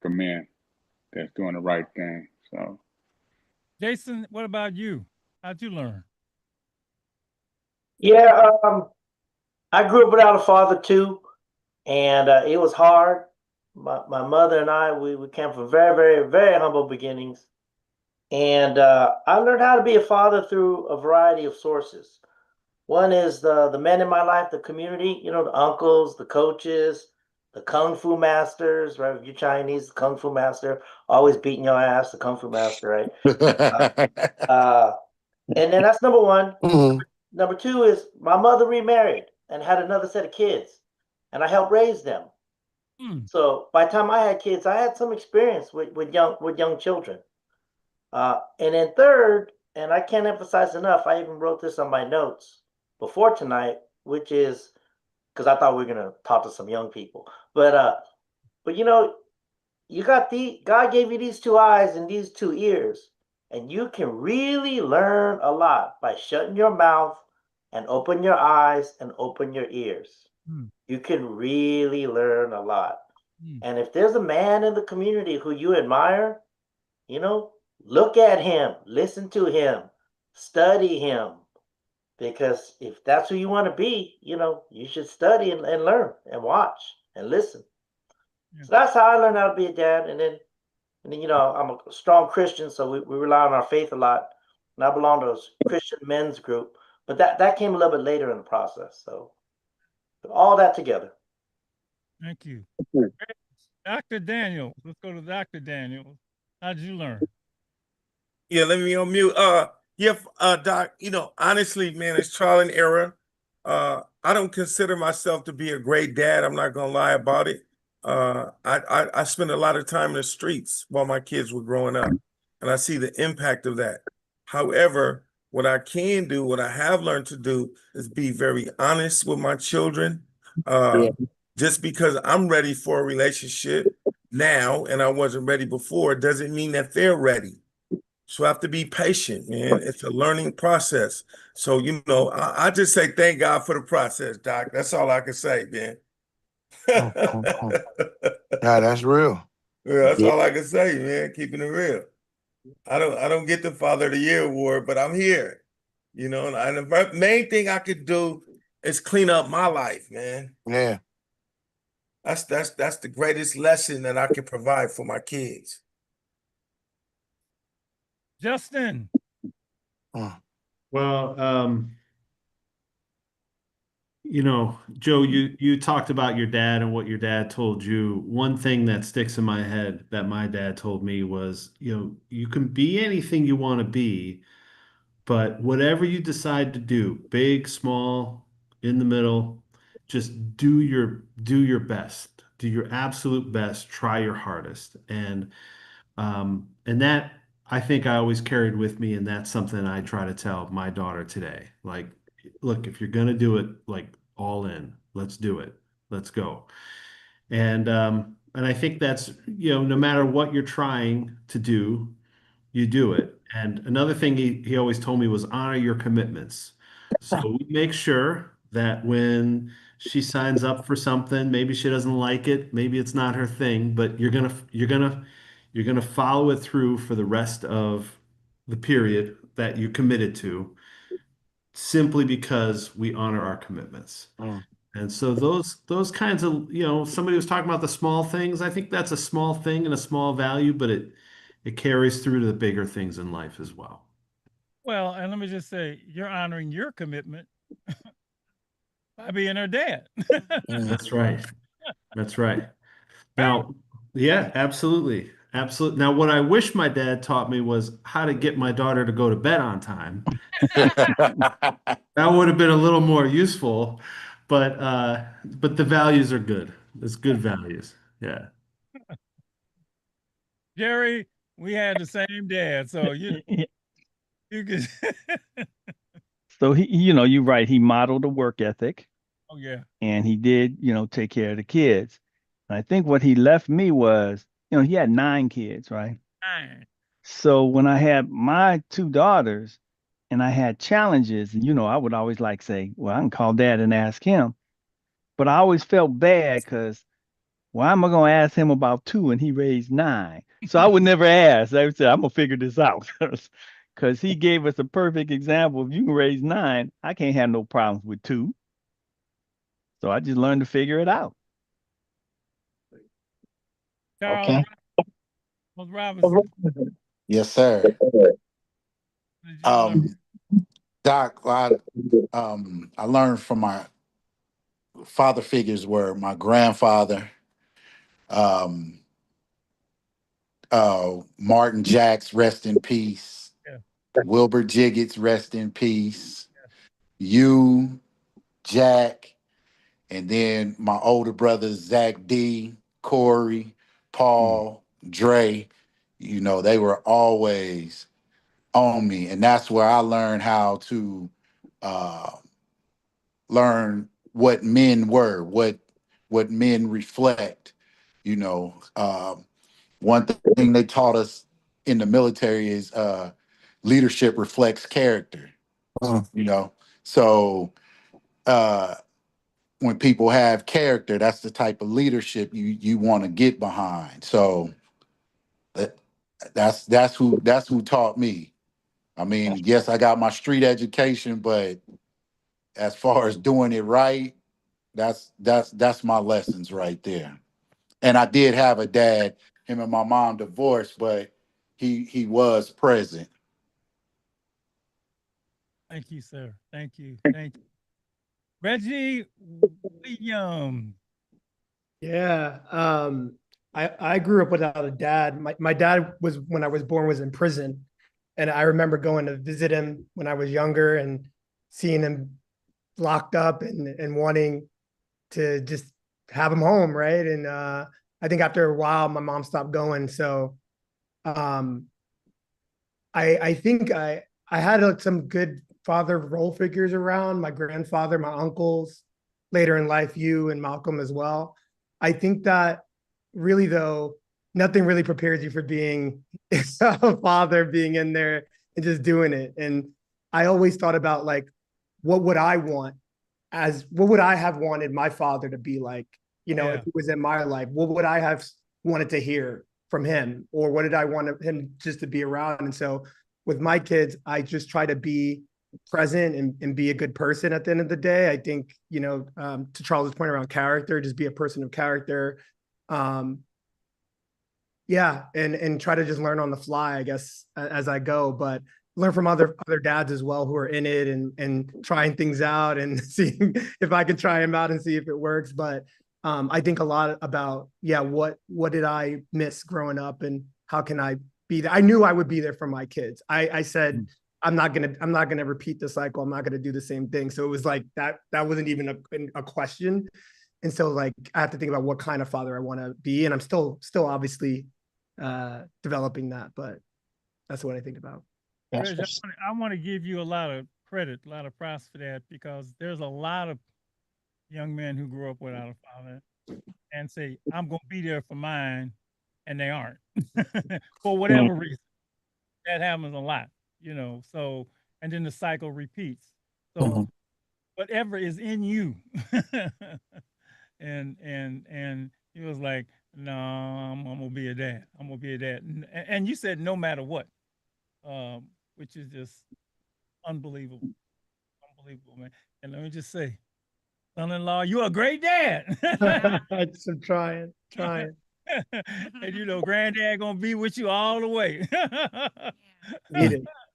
man that's doing the right thing. So, Jason, what about you? How'd you learn? Yeah, I grew up without a father too, and it was hard. My mother and I, we came from very, very, very humble beginnings. And I learned how to be a father through a variety of sources. One is the men in my life, the community, the uncles, the coaches, the kung fu masters, right? If you're Chinese, the kung fu master, always beating your ass, the kung fu master, right? And then that's number one. Mm-hmm. Number two is my mother remarried and had another set of kids, and I helped raise them. So by the time I had kids, I had some experience with young children. And then third, and I can't emphasize enough, I even wrote this on my notes before tonight, which is because I thought we were gonna talk to some young people. But you got God gave you these two eyes and these two ears, and you can really learn a lot by shutting your mouth and open your eyes and open your ears. You can really learn a lot. And if there's a man in the community who you admire, look at him, listen to him, study him. Because if that's who you want to be, you should study and learn and watch and listen. So that's how I learned how to be a dad. And then I'm a strong Christian, so we rely on our faith a lot. And I belong to a Christian men's group, but that came a little bit later in the process. So all that together. Thank you. Dr. Daniel, let's go to Dr. Daniel. How'd you learn? Yeah, let me unmute. Doc, honestly, man, it's trial and error. I don't consider myself to be a great dad. I'm not gonna lie about it. I spent a lot of time in the streets while my kids were growing up, and I see the impact of that. However, what I can do, what I have learned to do, is be very honest with my children. Just because I'm ready for a relationship now and I wasn't ready before doesn't mean that they're ready. So I have to be patient, man. It's a learning process. So, I just say thank God for the process, Doc. That's all I can say, man. Yeah, that's real. Yeah, that's all I can say, man. Keeping it real. I don't get the Father of the Year award, but I'm here. And the main thing I could do is clean up my life, man. Yeah. That's the greatest lesson that I can provide for my kids. Justin. Well, You know, Joe, you talked about your dad and what your dad told you. One thing that sticks in my head that my dad told me was, you know, you can be anything you want to be, but whatever you decide to do, big, small, in the middle, just do your best. Do your absolute best, try your hardest. And that I think I always carried with me, and that's something I try to tell my daughter today. Like, look, if you're gonna do it, like all in, let's do it. Let's go. And I think that's, no matter what you're trying to do, you do it. And another thing he always told me was honor your commitments. So we make sure that when she signs up for something, maybe she doesn't like it, maybe it's not her thing, but you're gonna follow it through for the rest of the period that you committed to, simply because we honor our commitments. And so those kinds of, somebody was talking about the small things. I think that's a small thing and a small value, but it carries through to the bigger things in life as well. Well, and let me just say, you're honoring your commitment by being her dad. That's right. That's right. Now, yeah, absolutely. Absolutely. Now, what I wish my dad taught me was how to get my daughter to go to bed on time. That would have been a little more useful, but the values are good. It's good values. Yeah. Jerry, we had the same dad, so you could. So you're right. He modeled a work ethic. Oh yeah. And he did, take care of the kids. And I think what he left me was, he had 9 kids, right? 9. So when I had my 2 daughters and I had challenges, and I would always say, well, I can call dad and ask him. But I always felt bad because why am I going to ask him about 2 and he raised 9? So I would never ask. I would say, I'm going to figure this out. Because he gave us a perfect example. If you can raise 9, I can't have no problems with 2. So I just learned to figure it out. Charles Robinson. Yes, sir. Doc, I learned from my father figures were my grandfather, Martin Jacks, rest in peace. Yeah. Wilbur Jiggets, rest in peace. You, Jack, and then my older brothers, Zach D, Corey, Paul, Dre, they were always on me. And that's where I learned how to learn what men were, what men reflect. One thing they taught us in the military is leadership reflects character. So when people have character, that's the type of leadership you want to get behind. So that's who taught me. I mean, yes, I got my street education, but as far as doing it right, that's my lessons right there. And I did have a dad, him and my mom divorced, but he was present. Thank you, sir. Thank you. Thank you. Reggie Williams. Yeah. I grew up without a dad. My dad was, when I was born, was in prison. And I remember going to visit him when I was younger and seeing him locked up and wanting to just have him home, right? And I think after a while, my mom stopped going. So I think I had some good father role figures around, my grandfather, my uncles, later in life, you and Malcolm as well. I think that really, though, nothing really prepares you for being a father, being in there and just doing it. And I always thought about what would I have wanted my father to be like, if he was in my life, what would I have wanted to hear from him? Or what did I want him just to be around? And so with my kids, I just try to be present and be a good person at the end of the day. I think, to Charles's point around character, just be a person of character. Yeah. And try to just learn on the fly, I guess, as I go. But learn from other dads as well who are in it and trying things out and seeing if I can try them out and see if it works. But I think a lot about, what did I miss growing up and how can I be there? I knew I would be there for my kids. I said, I'm not gonna repeat the cycle. I'm not gonna do the same thing. So it was like that wasn't even a question. And so like I have to think about what kind of father I want to be, and I'm still obviously developing that, but that's what I think about. Reg, I want to give you a lot of credit, a lot of props for that, because there's a lot of young men who grew up without a father and say, I'm going to be there for mine, and they aren't for whatever reason. That happens a lot, so, and then the cycle repeats. So whatever is in you. and he was like, no, I'm going to be a dad. I'm going to be a dad. And you said no matter what. Which is just unbelievable, man. And let me just say, son-in-law, you're a great dad. I'm trying. And granddad gonna be with you all the way. I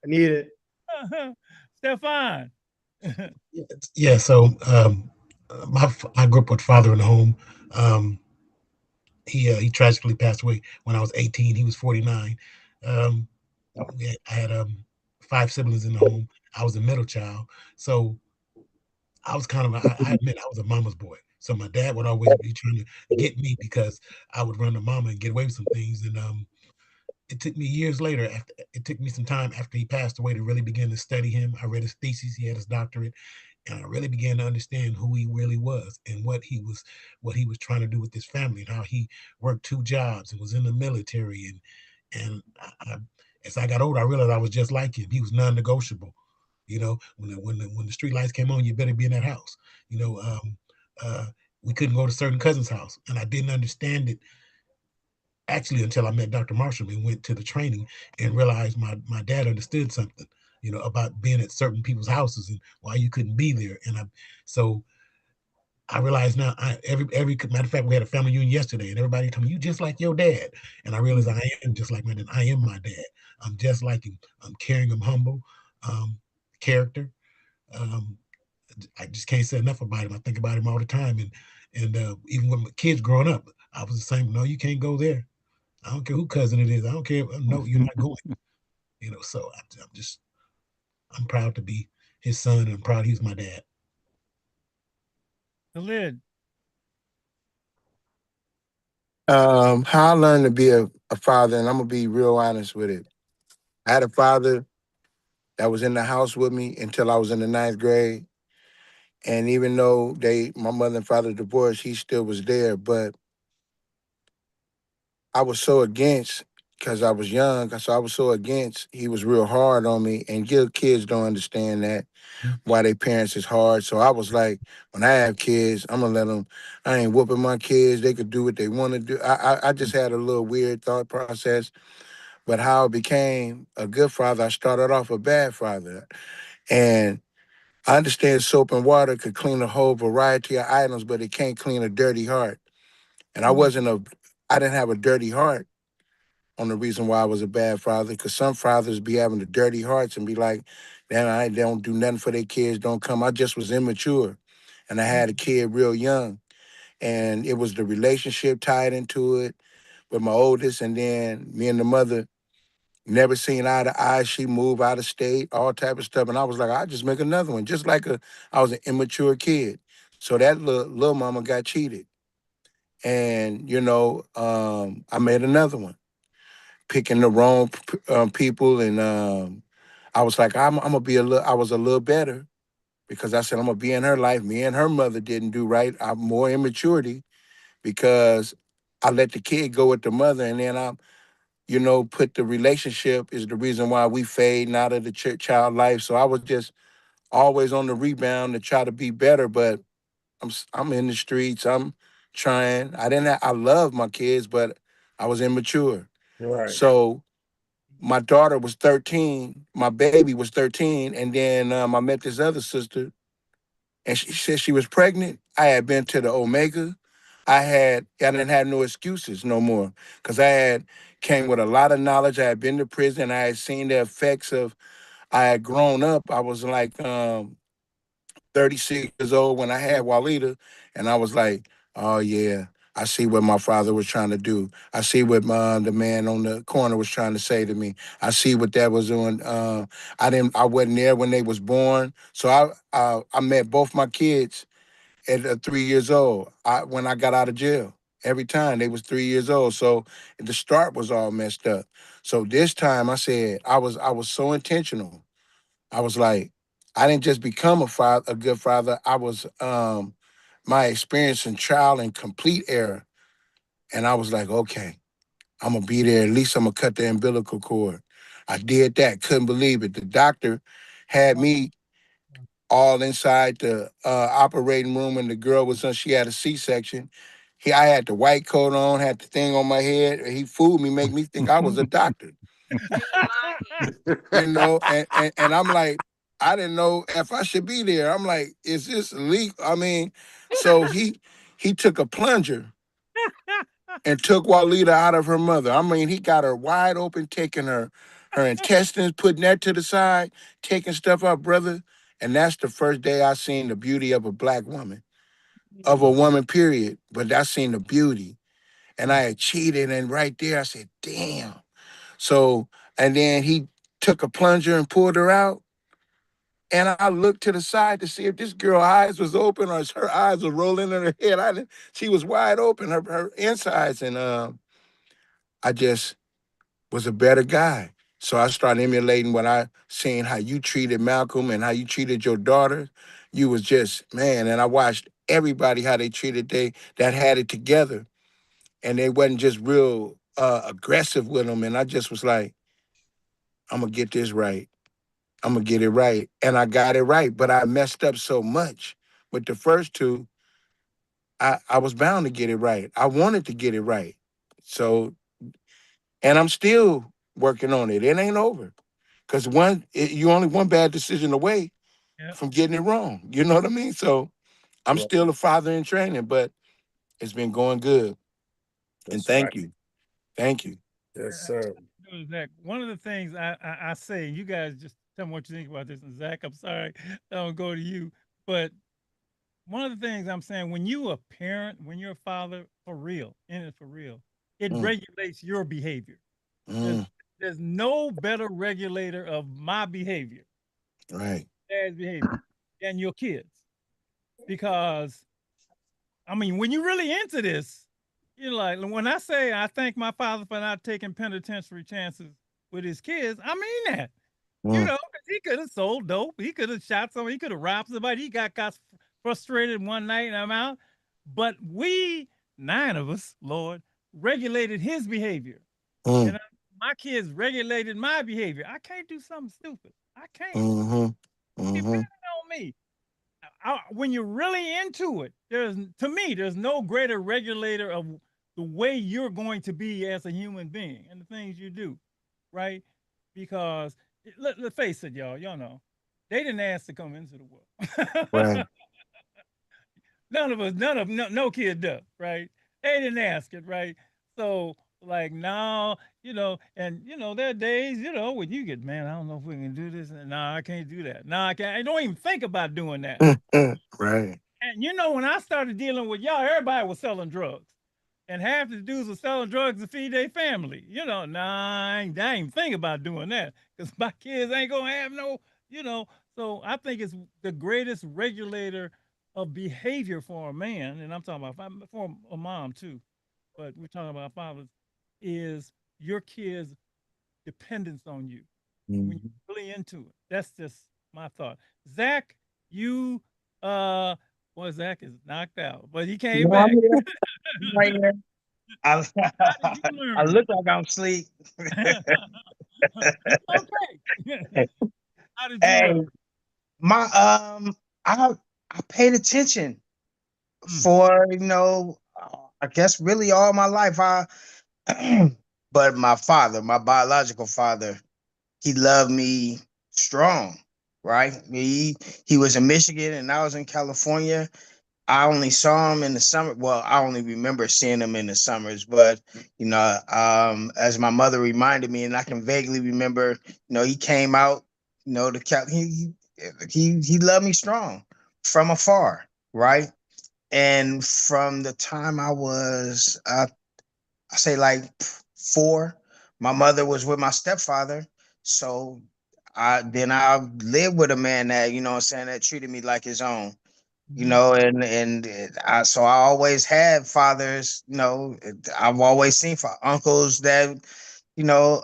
need it. Stefan. Yeah. So I grew up with father in the home. He tragically passed away when I was 18. He was 49. I had 5 siblings in the home. I was a middle child. So I was kind of, I admit, I was a mama's boy. So my dad would always be trying to get me because I would run to mama and get away with some things. And it took me years later, it took me some time after he passed away to really begin to study him. I read his thesis, he had his doctorate, and I really began to understand who he really was and what he was trying to do with his family and how he worked 2 jobs and was in the military. And as I got older, I realized I was just like him. He was non-negotiable. When the street lights came on, you better be in that house. We couldn't go to certain cousins' house, and I didn't understand it actually until I met Dr. Marshall and went to the training and realized my dad understood something, about being at certain people's houses and why you couldn't be there. And so I realize now, every matter of fact, we had a family union yesterday, and everybody told me, "You just like your dad." And I realized I am just like my dad. I am my dad. I'm just like him. I'm caring. I'm humble. Character. I just can't say enough about him. I think about him all the time. And even when my kids growing up, I was the same. No, you can't go there. I don't care who cousin it is. I don't care. No, you're not going. So I'm proud to be his son, and I'm proud he's my dad. The lid. How I learned to be a father, and I'm gonna be real honest with it. I had a father that was in the house with me until I was in the 9th grade. And even though my mother and father divorced, he still was there. But I was so against, because I was young, so I was so against, he was real hard on me. And kids don't understand that, why their parents is hard. So I was like, when I have kids, I'm gonna let them, I ain't whooping my kids. They could do what they want to do. I just had a little weird thought process. But how I became a good father, I started off a bad father. And I understand soap and water could clean a whole variety of items, but it can't clean a dirty heart. And I didn't have a dirty heart on the reason why I was a bad father, because some fathers be having the dirty hearts and be like, they don't do nothing for their kids, don't come. I just was immature. And I had a kid real young. And it was the relationship tied into it with my oldest. And then me and the mother never seen eye to eye. She moved out of state, all type of stuff. And I was like, I'll just make another one. Just like I was an immature kid. So that little mama got cheated. And, I made another one, picking the wrong people. And I was like, I'm going to be I was a little better, because I said, I'm going to be in her life. Me and her mother didn't do right. I'm more immaturity because I let the kid go with the mother. And then put the relationship is the reason why we fading out of the child life. So I was just always on the rebound to try to be better, but I'm in the streets. I'm trying. I love my kids, but I was immature. Right. So my daughter was 13, my baby was 13, and then I met this other sister, and she said she was pregnant. I had been to the Omega. I didn't have no excuses no more, because I had came with a lot of knowledge. I had been to prison. I had seen the effects of I had grown up. I was like 36 years old when I had Walida, and I was like, oh yeah, I see what my father was trying to do. I see what the man on the corner was trying to say to me. I see what that was doing. I wasn't there when they was born, so I met both my kids at 3 years old. When I got out of jail. Every time they was 3 years old, so the start was all messed up. So this time I said I was so intentional. I was like, I didn't just become a good father. I was my experience in trial and complete error. And I was like, okay, I'm gonna be there. At least I'm gonna cut the umbilical cord. I did that. Couldn't believe it. The doctor had me all inside the operating room, and the girl was on. She had a C-section. I had the white coat on, had the thing on my head. He fooled me, made me think I was a doctor. You know, and I'm like, I didn't know if I should be there. I'm like, is this legal? I mean, so he took a plunger and took Walida out of her mother. I mean, he got her wide open, taking her intestines, putting that to the side, taking stuff out, brother. And that's the first day I seen the beauty of a black woman, of a woman, period. But I seen the beauty. And I had cheated, and right there I said, damn. So, and then he took a plunger and pulled her out. And I looked to the side to see if this girl's eyes was open or her eyes were rolling in her head. She was wide open, her insides. And I just was a better guy. So I started emulating what I seen, how you treated Malcolm and how you treated your daughter. You was just, man, and I watched everybody how they treated that had it together. And they wasn't just real aggressive with them. And I just was like, I'm gonna get this right. I'm gonna get it right. And I got it right, but I messed up so much. With the first two, I was bound to get it right. I wanted to get it right. So, and I'm still working on it. It ain't over. Because you only one bad decision away from getting it wrong. You know what I mean? So I'm still a father in training, but it's been going good. And thank you. Thank you. Yes, sir. Zach, one of the things I say, you guys just tell me what you think about this. And Zach, I'm sorry, I don't go to you. But one of the things I'm saying, when you're a parent, when you're a father, for real, in it for real, it regulates your behavior. There's no better regulator of my behavior, right, dad's behavior, than your kids. Because, I mean, when you're really into this, you're like, when I say I thank my father for not taking penitentiary chances with his kids, I mean that. You know, 'cause he could have sold dope, he could have shot someone, he could have robbed somebody, he got frustrated one night and I'm out. But we, 9 of us, Lord, regulated his behavior. And my kids regulated my behavior. I can't do something stupid. I can't. Depending on me. When you're really into it, to me, there's no greater regulator of the way you're going to be as a human being and the things you do, right? Because let's face it, y'all know, they didn't ask to come into the world. Right. No kid does, right? They didn't ask it, right? So, like, now, and there are days, when you get, man, I don't know if we can do this. No, I can't do that. No, I can't. I don't even think about doing that. Right. And when I started dealing with y'all, everybody was selling drugs. And half the dudes were selling drugs to feed their family. I ain't even think about doing that. Because my kids ain't gonna have no, So I think it's the greatest regulator of behavior for a man, and I'm talking about for a mom too, but we're talking about fathers, is your kids' dependence on you. When you're really into it. That's just my thought. Zach, you Zach is knocked out, but he came back. Right here. I look like I'm asleep. Okay. How did you Hey, learn? I paid attention for, I guess really all my life. But my father, my biological father, he loved me strong, right? He was in Michigan and I was in California. I only saw him in the summer. Well, I only remember seeing him in the summers, but as my mother reminded me, and I can vaguely remember, he came out, You know, he loved me strong from afar, right? And from the time I was, I say like 4, my mother was with my stepfather. So I lived with a man that, you know what I'm saying, that treated me like his own, you know, so I always had fathers, you know, I've always seen for uncles that, you know,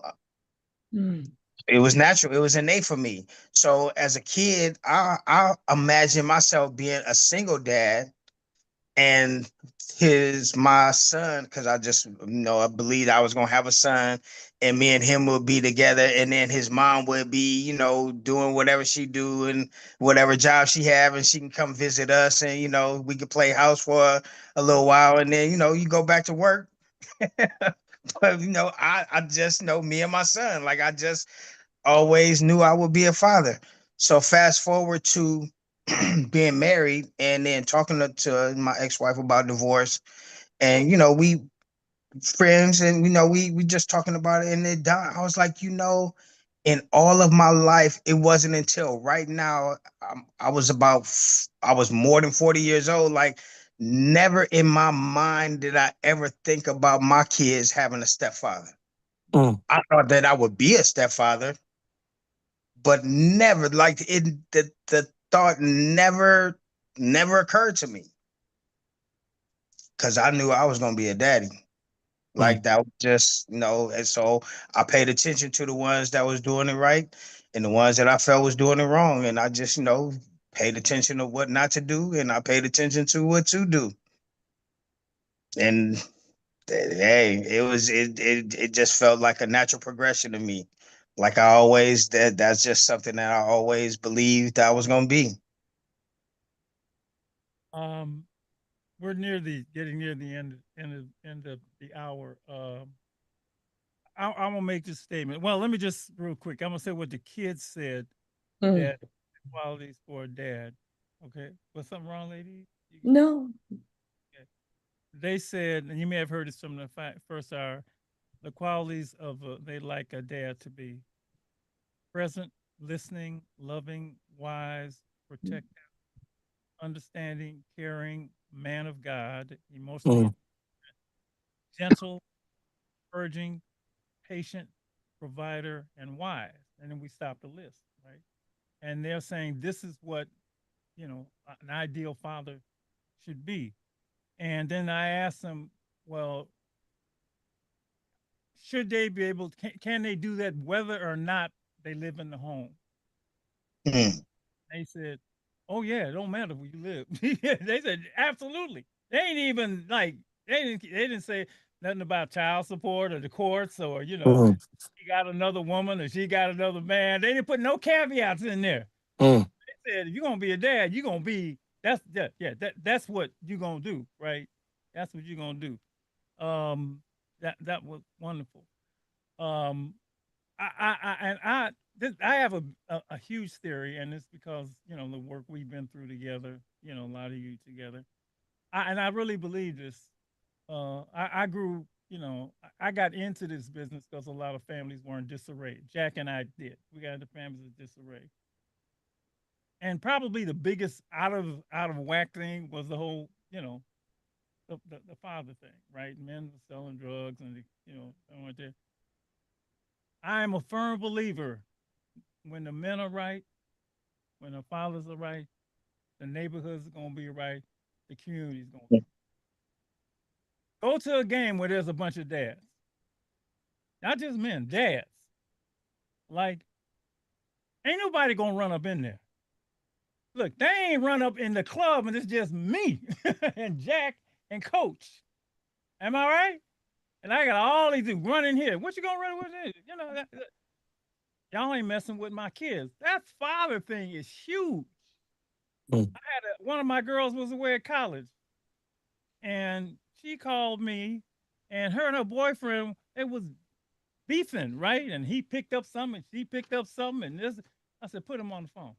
it was natural. It was innate for me. So as a kid, I imagine myself being a single dad and my son, because I just, you know, I believed I was gonna have a son, and me and him would be together, and then his mom would be, you know, doing whatever she do and whatever job she have, and she can come visit us, and you know, we could play house for a little while, and then you know, you go back to work. But you know, I just know me and my son. Like I just always knew I would be a father. So fast forward to being married and then talking to my ex-wife about divorce, and you know, we friends, and you know, we just talking about it, and it died. I was like, you know, in all of my life, it wasn't until right now, I was more than 40 years old. Like never in my mind did I ever think about my kids having a stepfather. I thought that I would be a stepfather, but never, like the thought never occurred to me, because I knew I was gonna be a daddy. Like that was just, you know, and so I paid attention to the ones that was doing it right and the ones that I felt was doing it wrong. And I just, you know, paid attention to what not to do, and I paid attention to what to do. And hey, it just felt like a natural progression to me. Like I always, that's just something that I always believed I was gonna be. We're getting near the end of the hour. I'm gonna make this statement. Well, let me just real quick. I'm gonna say what the kids said that qualities for a dad. Okay, was something wrong, lady? No. They said, and you may have heard this from the first hour, the qualities of they like a dad to be present, listening, loving, wise, protective, understanding, caring, man of God, emotionally gentle, encouraging, patient, provider, and wise. And then we stop the list, right? And they're saying this is what, you know, an ideal father should be. And then I asked them, well, should they be able to, can they do that whether or not they live in the home? They said, oh yeah, it don't matter where you live. They said, absolutely. They ain't even like, they didn't say nothing about child support or the courts or, you know, he got another woman or she got another man. They didn't put no caveats in there. They said, if you're gonna be a dad, you're gonna be, that's what you're gonna do, right? That's what you're gonna do. That was wonderful. I have a huge theory, and it's because, you know, the work we've been through together, you know, a lot of you together. I really believe this. I grew, you know, I got into this business because a lot of families were in disarray. Jack and I did. We got into families in disarray. And probably the biggest out of whack thing was the whole, you know, the father thing, right? Men selling drugs and, you know, I went there. I am a firm believer when the men are right, when the fathers are right, the neighborhood's gonna be right, the community's gonna be. Go to a game where there's a bunch of dads, not just men, dads. Like, ain't nobody gonna run up in there. Look, they ain't run up in the club and it's just me and Jack and Coach. Am I right? And I got all these dudes running here. What you gonna run with this? You know, y'all ain't messing with my kids. That father thing is huge. I had one of my girls was away at college, and she called me, and her boyfriend, it was beefing, right? And he picked up something, and she picked up something, and this. I said, put him on the phone.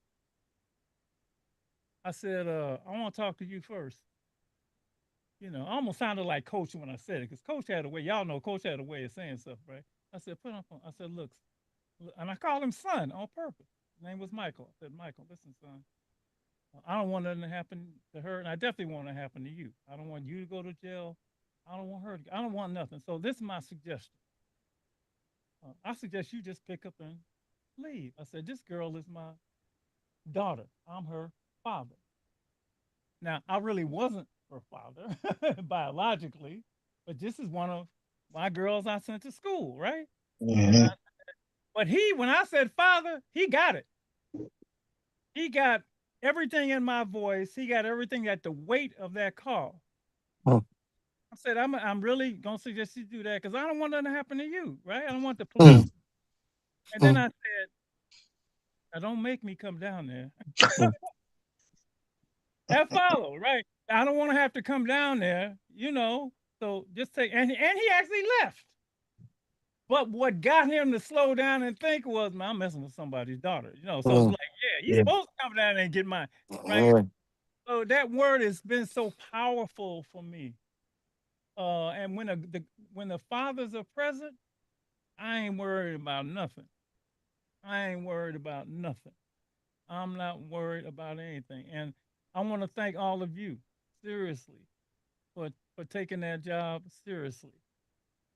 I said, I want to talk to you first. You know, I almost sounded like Coach when I said it, because Coach had a way, y'all know Coach had a way of saying stuff, right? I said, put him on. I said, look, and I called him son on purpose. His name was Michael. I said, Michael, listen, son, I don't want nothing to happen to her, and I definitely want it to happen to you. I don't want you to go to jail. I don't want her. I don't want nothing. So this is my suggestion. I suggest you just pick up and leave. I said, this girl is my daughter. I'm her father. Now, I really wasn't her father biologically, but this is one of my girls I sent to school, right? Mhm. But when I said father, he got it. He got everything in my voice. He got everything at the weight of that call. Hmm. I said, I'm really gonna suggest you do that because I don't want nothing to happen to you, right? I don't want the Mm. police. And then I said, now don't make me come down there. That followed, right? I don't want to have to come down there, So just take and he actually left. But what got him to slow down and think was, man, I'm messing with somebody's daughter, So it's Mm. like, yeah, you're Yeah. supposed to come down there and get mine, right? Yeah. So that word has been so powerful for me. And when the fathers are present, I ain't worried about nothing. I ain't worried about nothing. I'm not worried about anything. And I want to thank all of you, seriously, for taking that job seriously.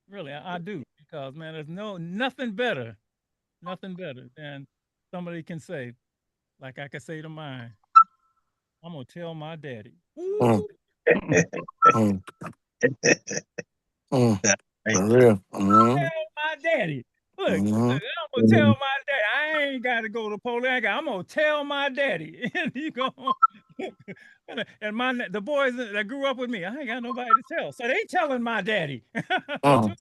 Really, I do. Because man, there's nothing better than somebody can say, like I can say to mine, I'm gonna tell my daddy. Mm. Ooh. Mm. Mm. For real. Mm-hmm. Tell my daddy. Look, Mm-hmm. I'm gonna tell my daddy. I ain't gotta go to police. I'm gonna tell my daddy. And you go, and the boys that grew up with me, I ain't got nobody to tell. So they telling my daddy. Mm.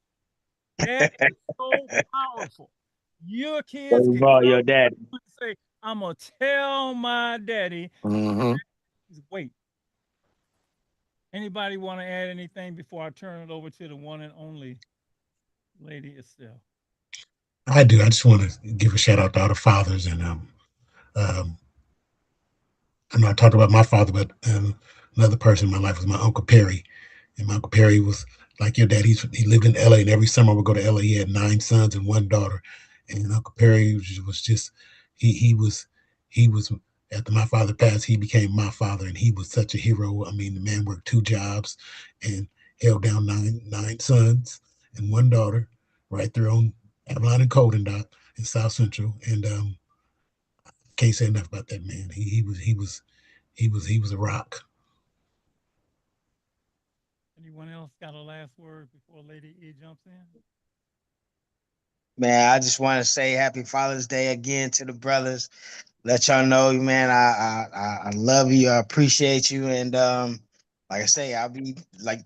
That is so powerful. Your kids You can brought come your daddy. and say, I'm gonna tell my daddy. Mm-hmm. Wait. Anybody want to add anything before I turn it over to the one and only Lady Estelle? I do. I just want to give a shout out to all the fathers, and I know I talked about my father, but another person in my life was my Uncle Perry. And my Uncle Perry was like your dad. He lived in LA, and every summer we go to LA. He had 9 sons and 1 daughter. And Uncle Perry was just he was after my father passed, he became my father, and he was such a hero. I mean, the man worked 2 jobs and held down nine sons and 1 daughter right there on Avalon and Colden Dock in South Central. And can't say enough about that man. He was a rock. Anyone else got a last word before Lady E jumps in? Man, I just want to say happy Father's Day again to the brothers. Let y'all know, man, I love you. I appreciate you. And like I say, I'll be like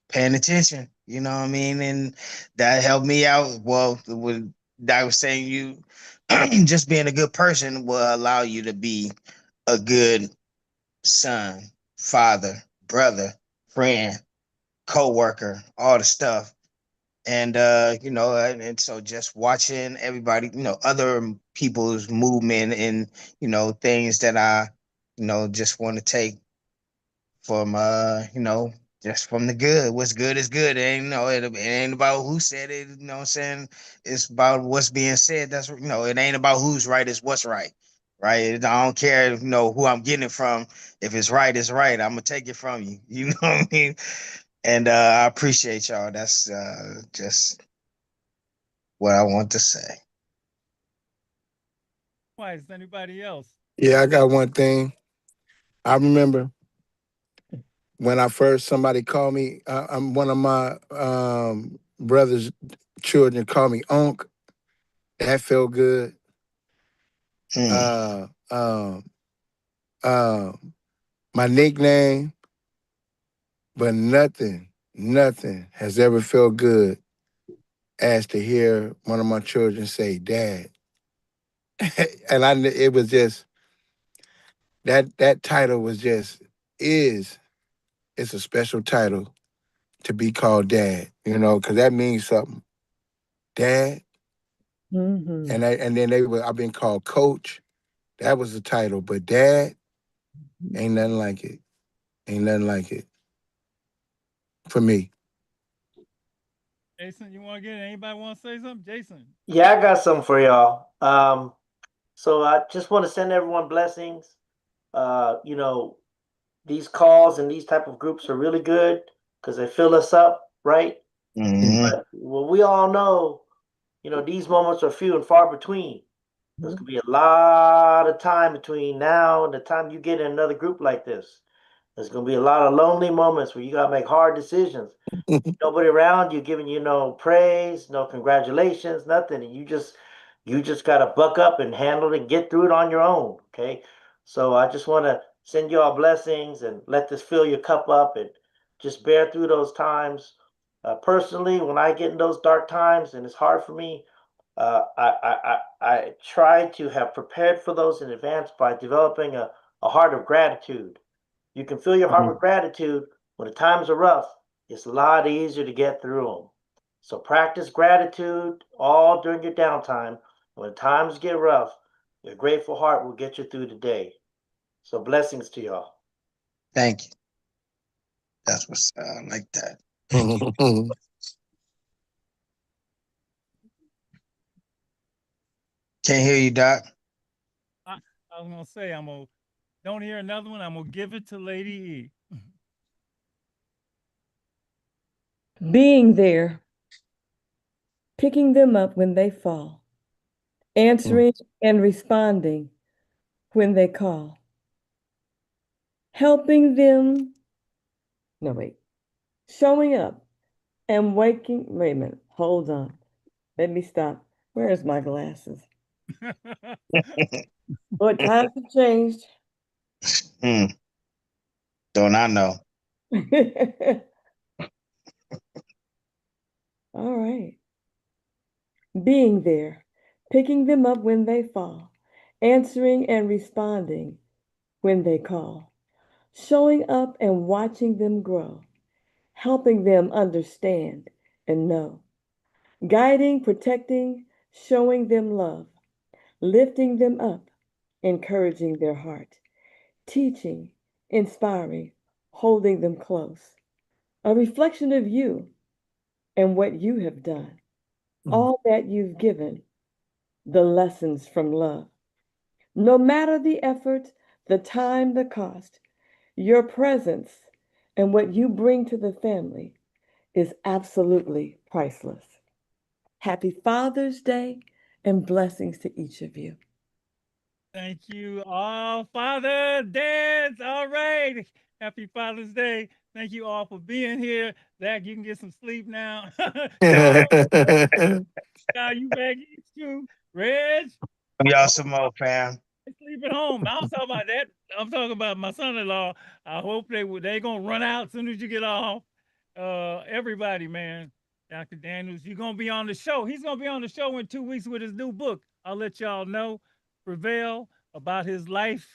paying attention, you know what I mean? And that helped me out. Well, with I was saying, you just being a good person will allow you to be a good son, father, brother, friend, co-worker, all the stuff. And and so just watching everybody, other people's movement and things that I just want to take from just from the good. What's good is good. It ain't it ain't about who said it, what I'm saying? It's about what's being said. That's it ain't about who's right, it's what's right. Right. I don't care, who I'm getting it from. If it's right, it's right. I'm gonna take it from you. You know what I mean? And I appreciate y'all. That's just what I want to say. Why is anybody else? Yeah, I got one thing. I remember when somebody called me, I'm one of my brother's children called me Unc. That felt good. Uh, my nickname, but nothing has ever felt good as to hear one of my children say "Dad," and it was just that title was just it's a special title to be called Dad, because that means something. Dad, Mm-hmm. and then I've been called Coach. That was the title, but Dad ain't nothing like it. Ain't nothing like it for me. Jason, you want to get it? Anybody want to say something? Jason. Yeah, I got something for y'all. So I just want to send everyone blessings. You know, these calls and these type of groups are really good because they fill us up, right? But well, we all know, you know, these moments are few and far between. There's gonna be a lot of time between now and the time you get in another group like this. There's gonna be a lot of lonely moments where you gotta make hard decisions. Nobody around you giving you no praise, no congratulations, nothing. And you just gotta buck up and handle it, get through it on your own. Okay. So I just want to send you all blessings and let this fill your cup up and just bear through those times. Personally, when I get in those dark times and it's hard for me, I try to have prepared for those in advance by developing a heart of gratitude. You can fill your heart with gratitude when the times are rough. It's a lot easier to get through them. So practice gratitude all during your downtime. When times get rough, your grateful heart will get you through the day. So blessings to y'all. Thank you. That's what's like that. Thank you. Can't hear you, Doc. I was gonna say don't hear another one. I'm gonna give it to Lady E. Being there, picking them up when they fall, answering and responding when they call, helping them, showing up and wait a minute, hold on. Let me stop. Where's my glasses? But times have changed. Don't I know? All right. Being there, picking them up when they fall, answering and responding when they call, showing up and watching them grow, helping them understand and know, guiding, protecting, showing them love, lifting them up, encouraging their heart, teaching, inspiring, holding them close, a reflection of you and what you have done, all that you've given, the lessons from love. No matter the effort, the time, the cost, your presence and what you bring to the family is absolutely priceless. Happy Father's Day and blessings to each of you. Thank you all, Father, Dads. All right. Happy Father's Day. Thank you all for being here. Zach, you can get some sleep now. Now you back too. Reg. Y'all some more, fam. Sleep at home. I was talking about that. I'm talking about my son-in-law. I hope they gonna run out as soon as you get off. Everybody, man. Dr. Daniels, you're gonna be on the show. He's gonna be on the show in 2 weeks with his new book. I'll let y'all know. Prevail, about his life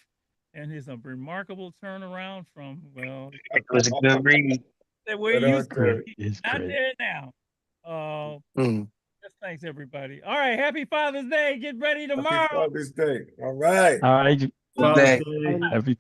and his remarkable turnaround from, well, it was a good read. That we're used to. Not there now. Just thanks everybody. All right, happy Father's Day. Get ready tomorrow. Happy Father's Day. All right. All right. Father's Happy Father's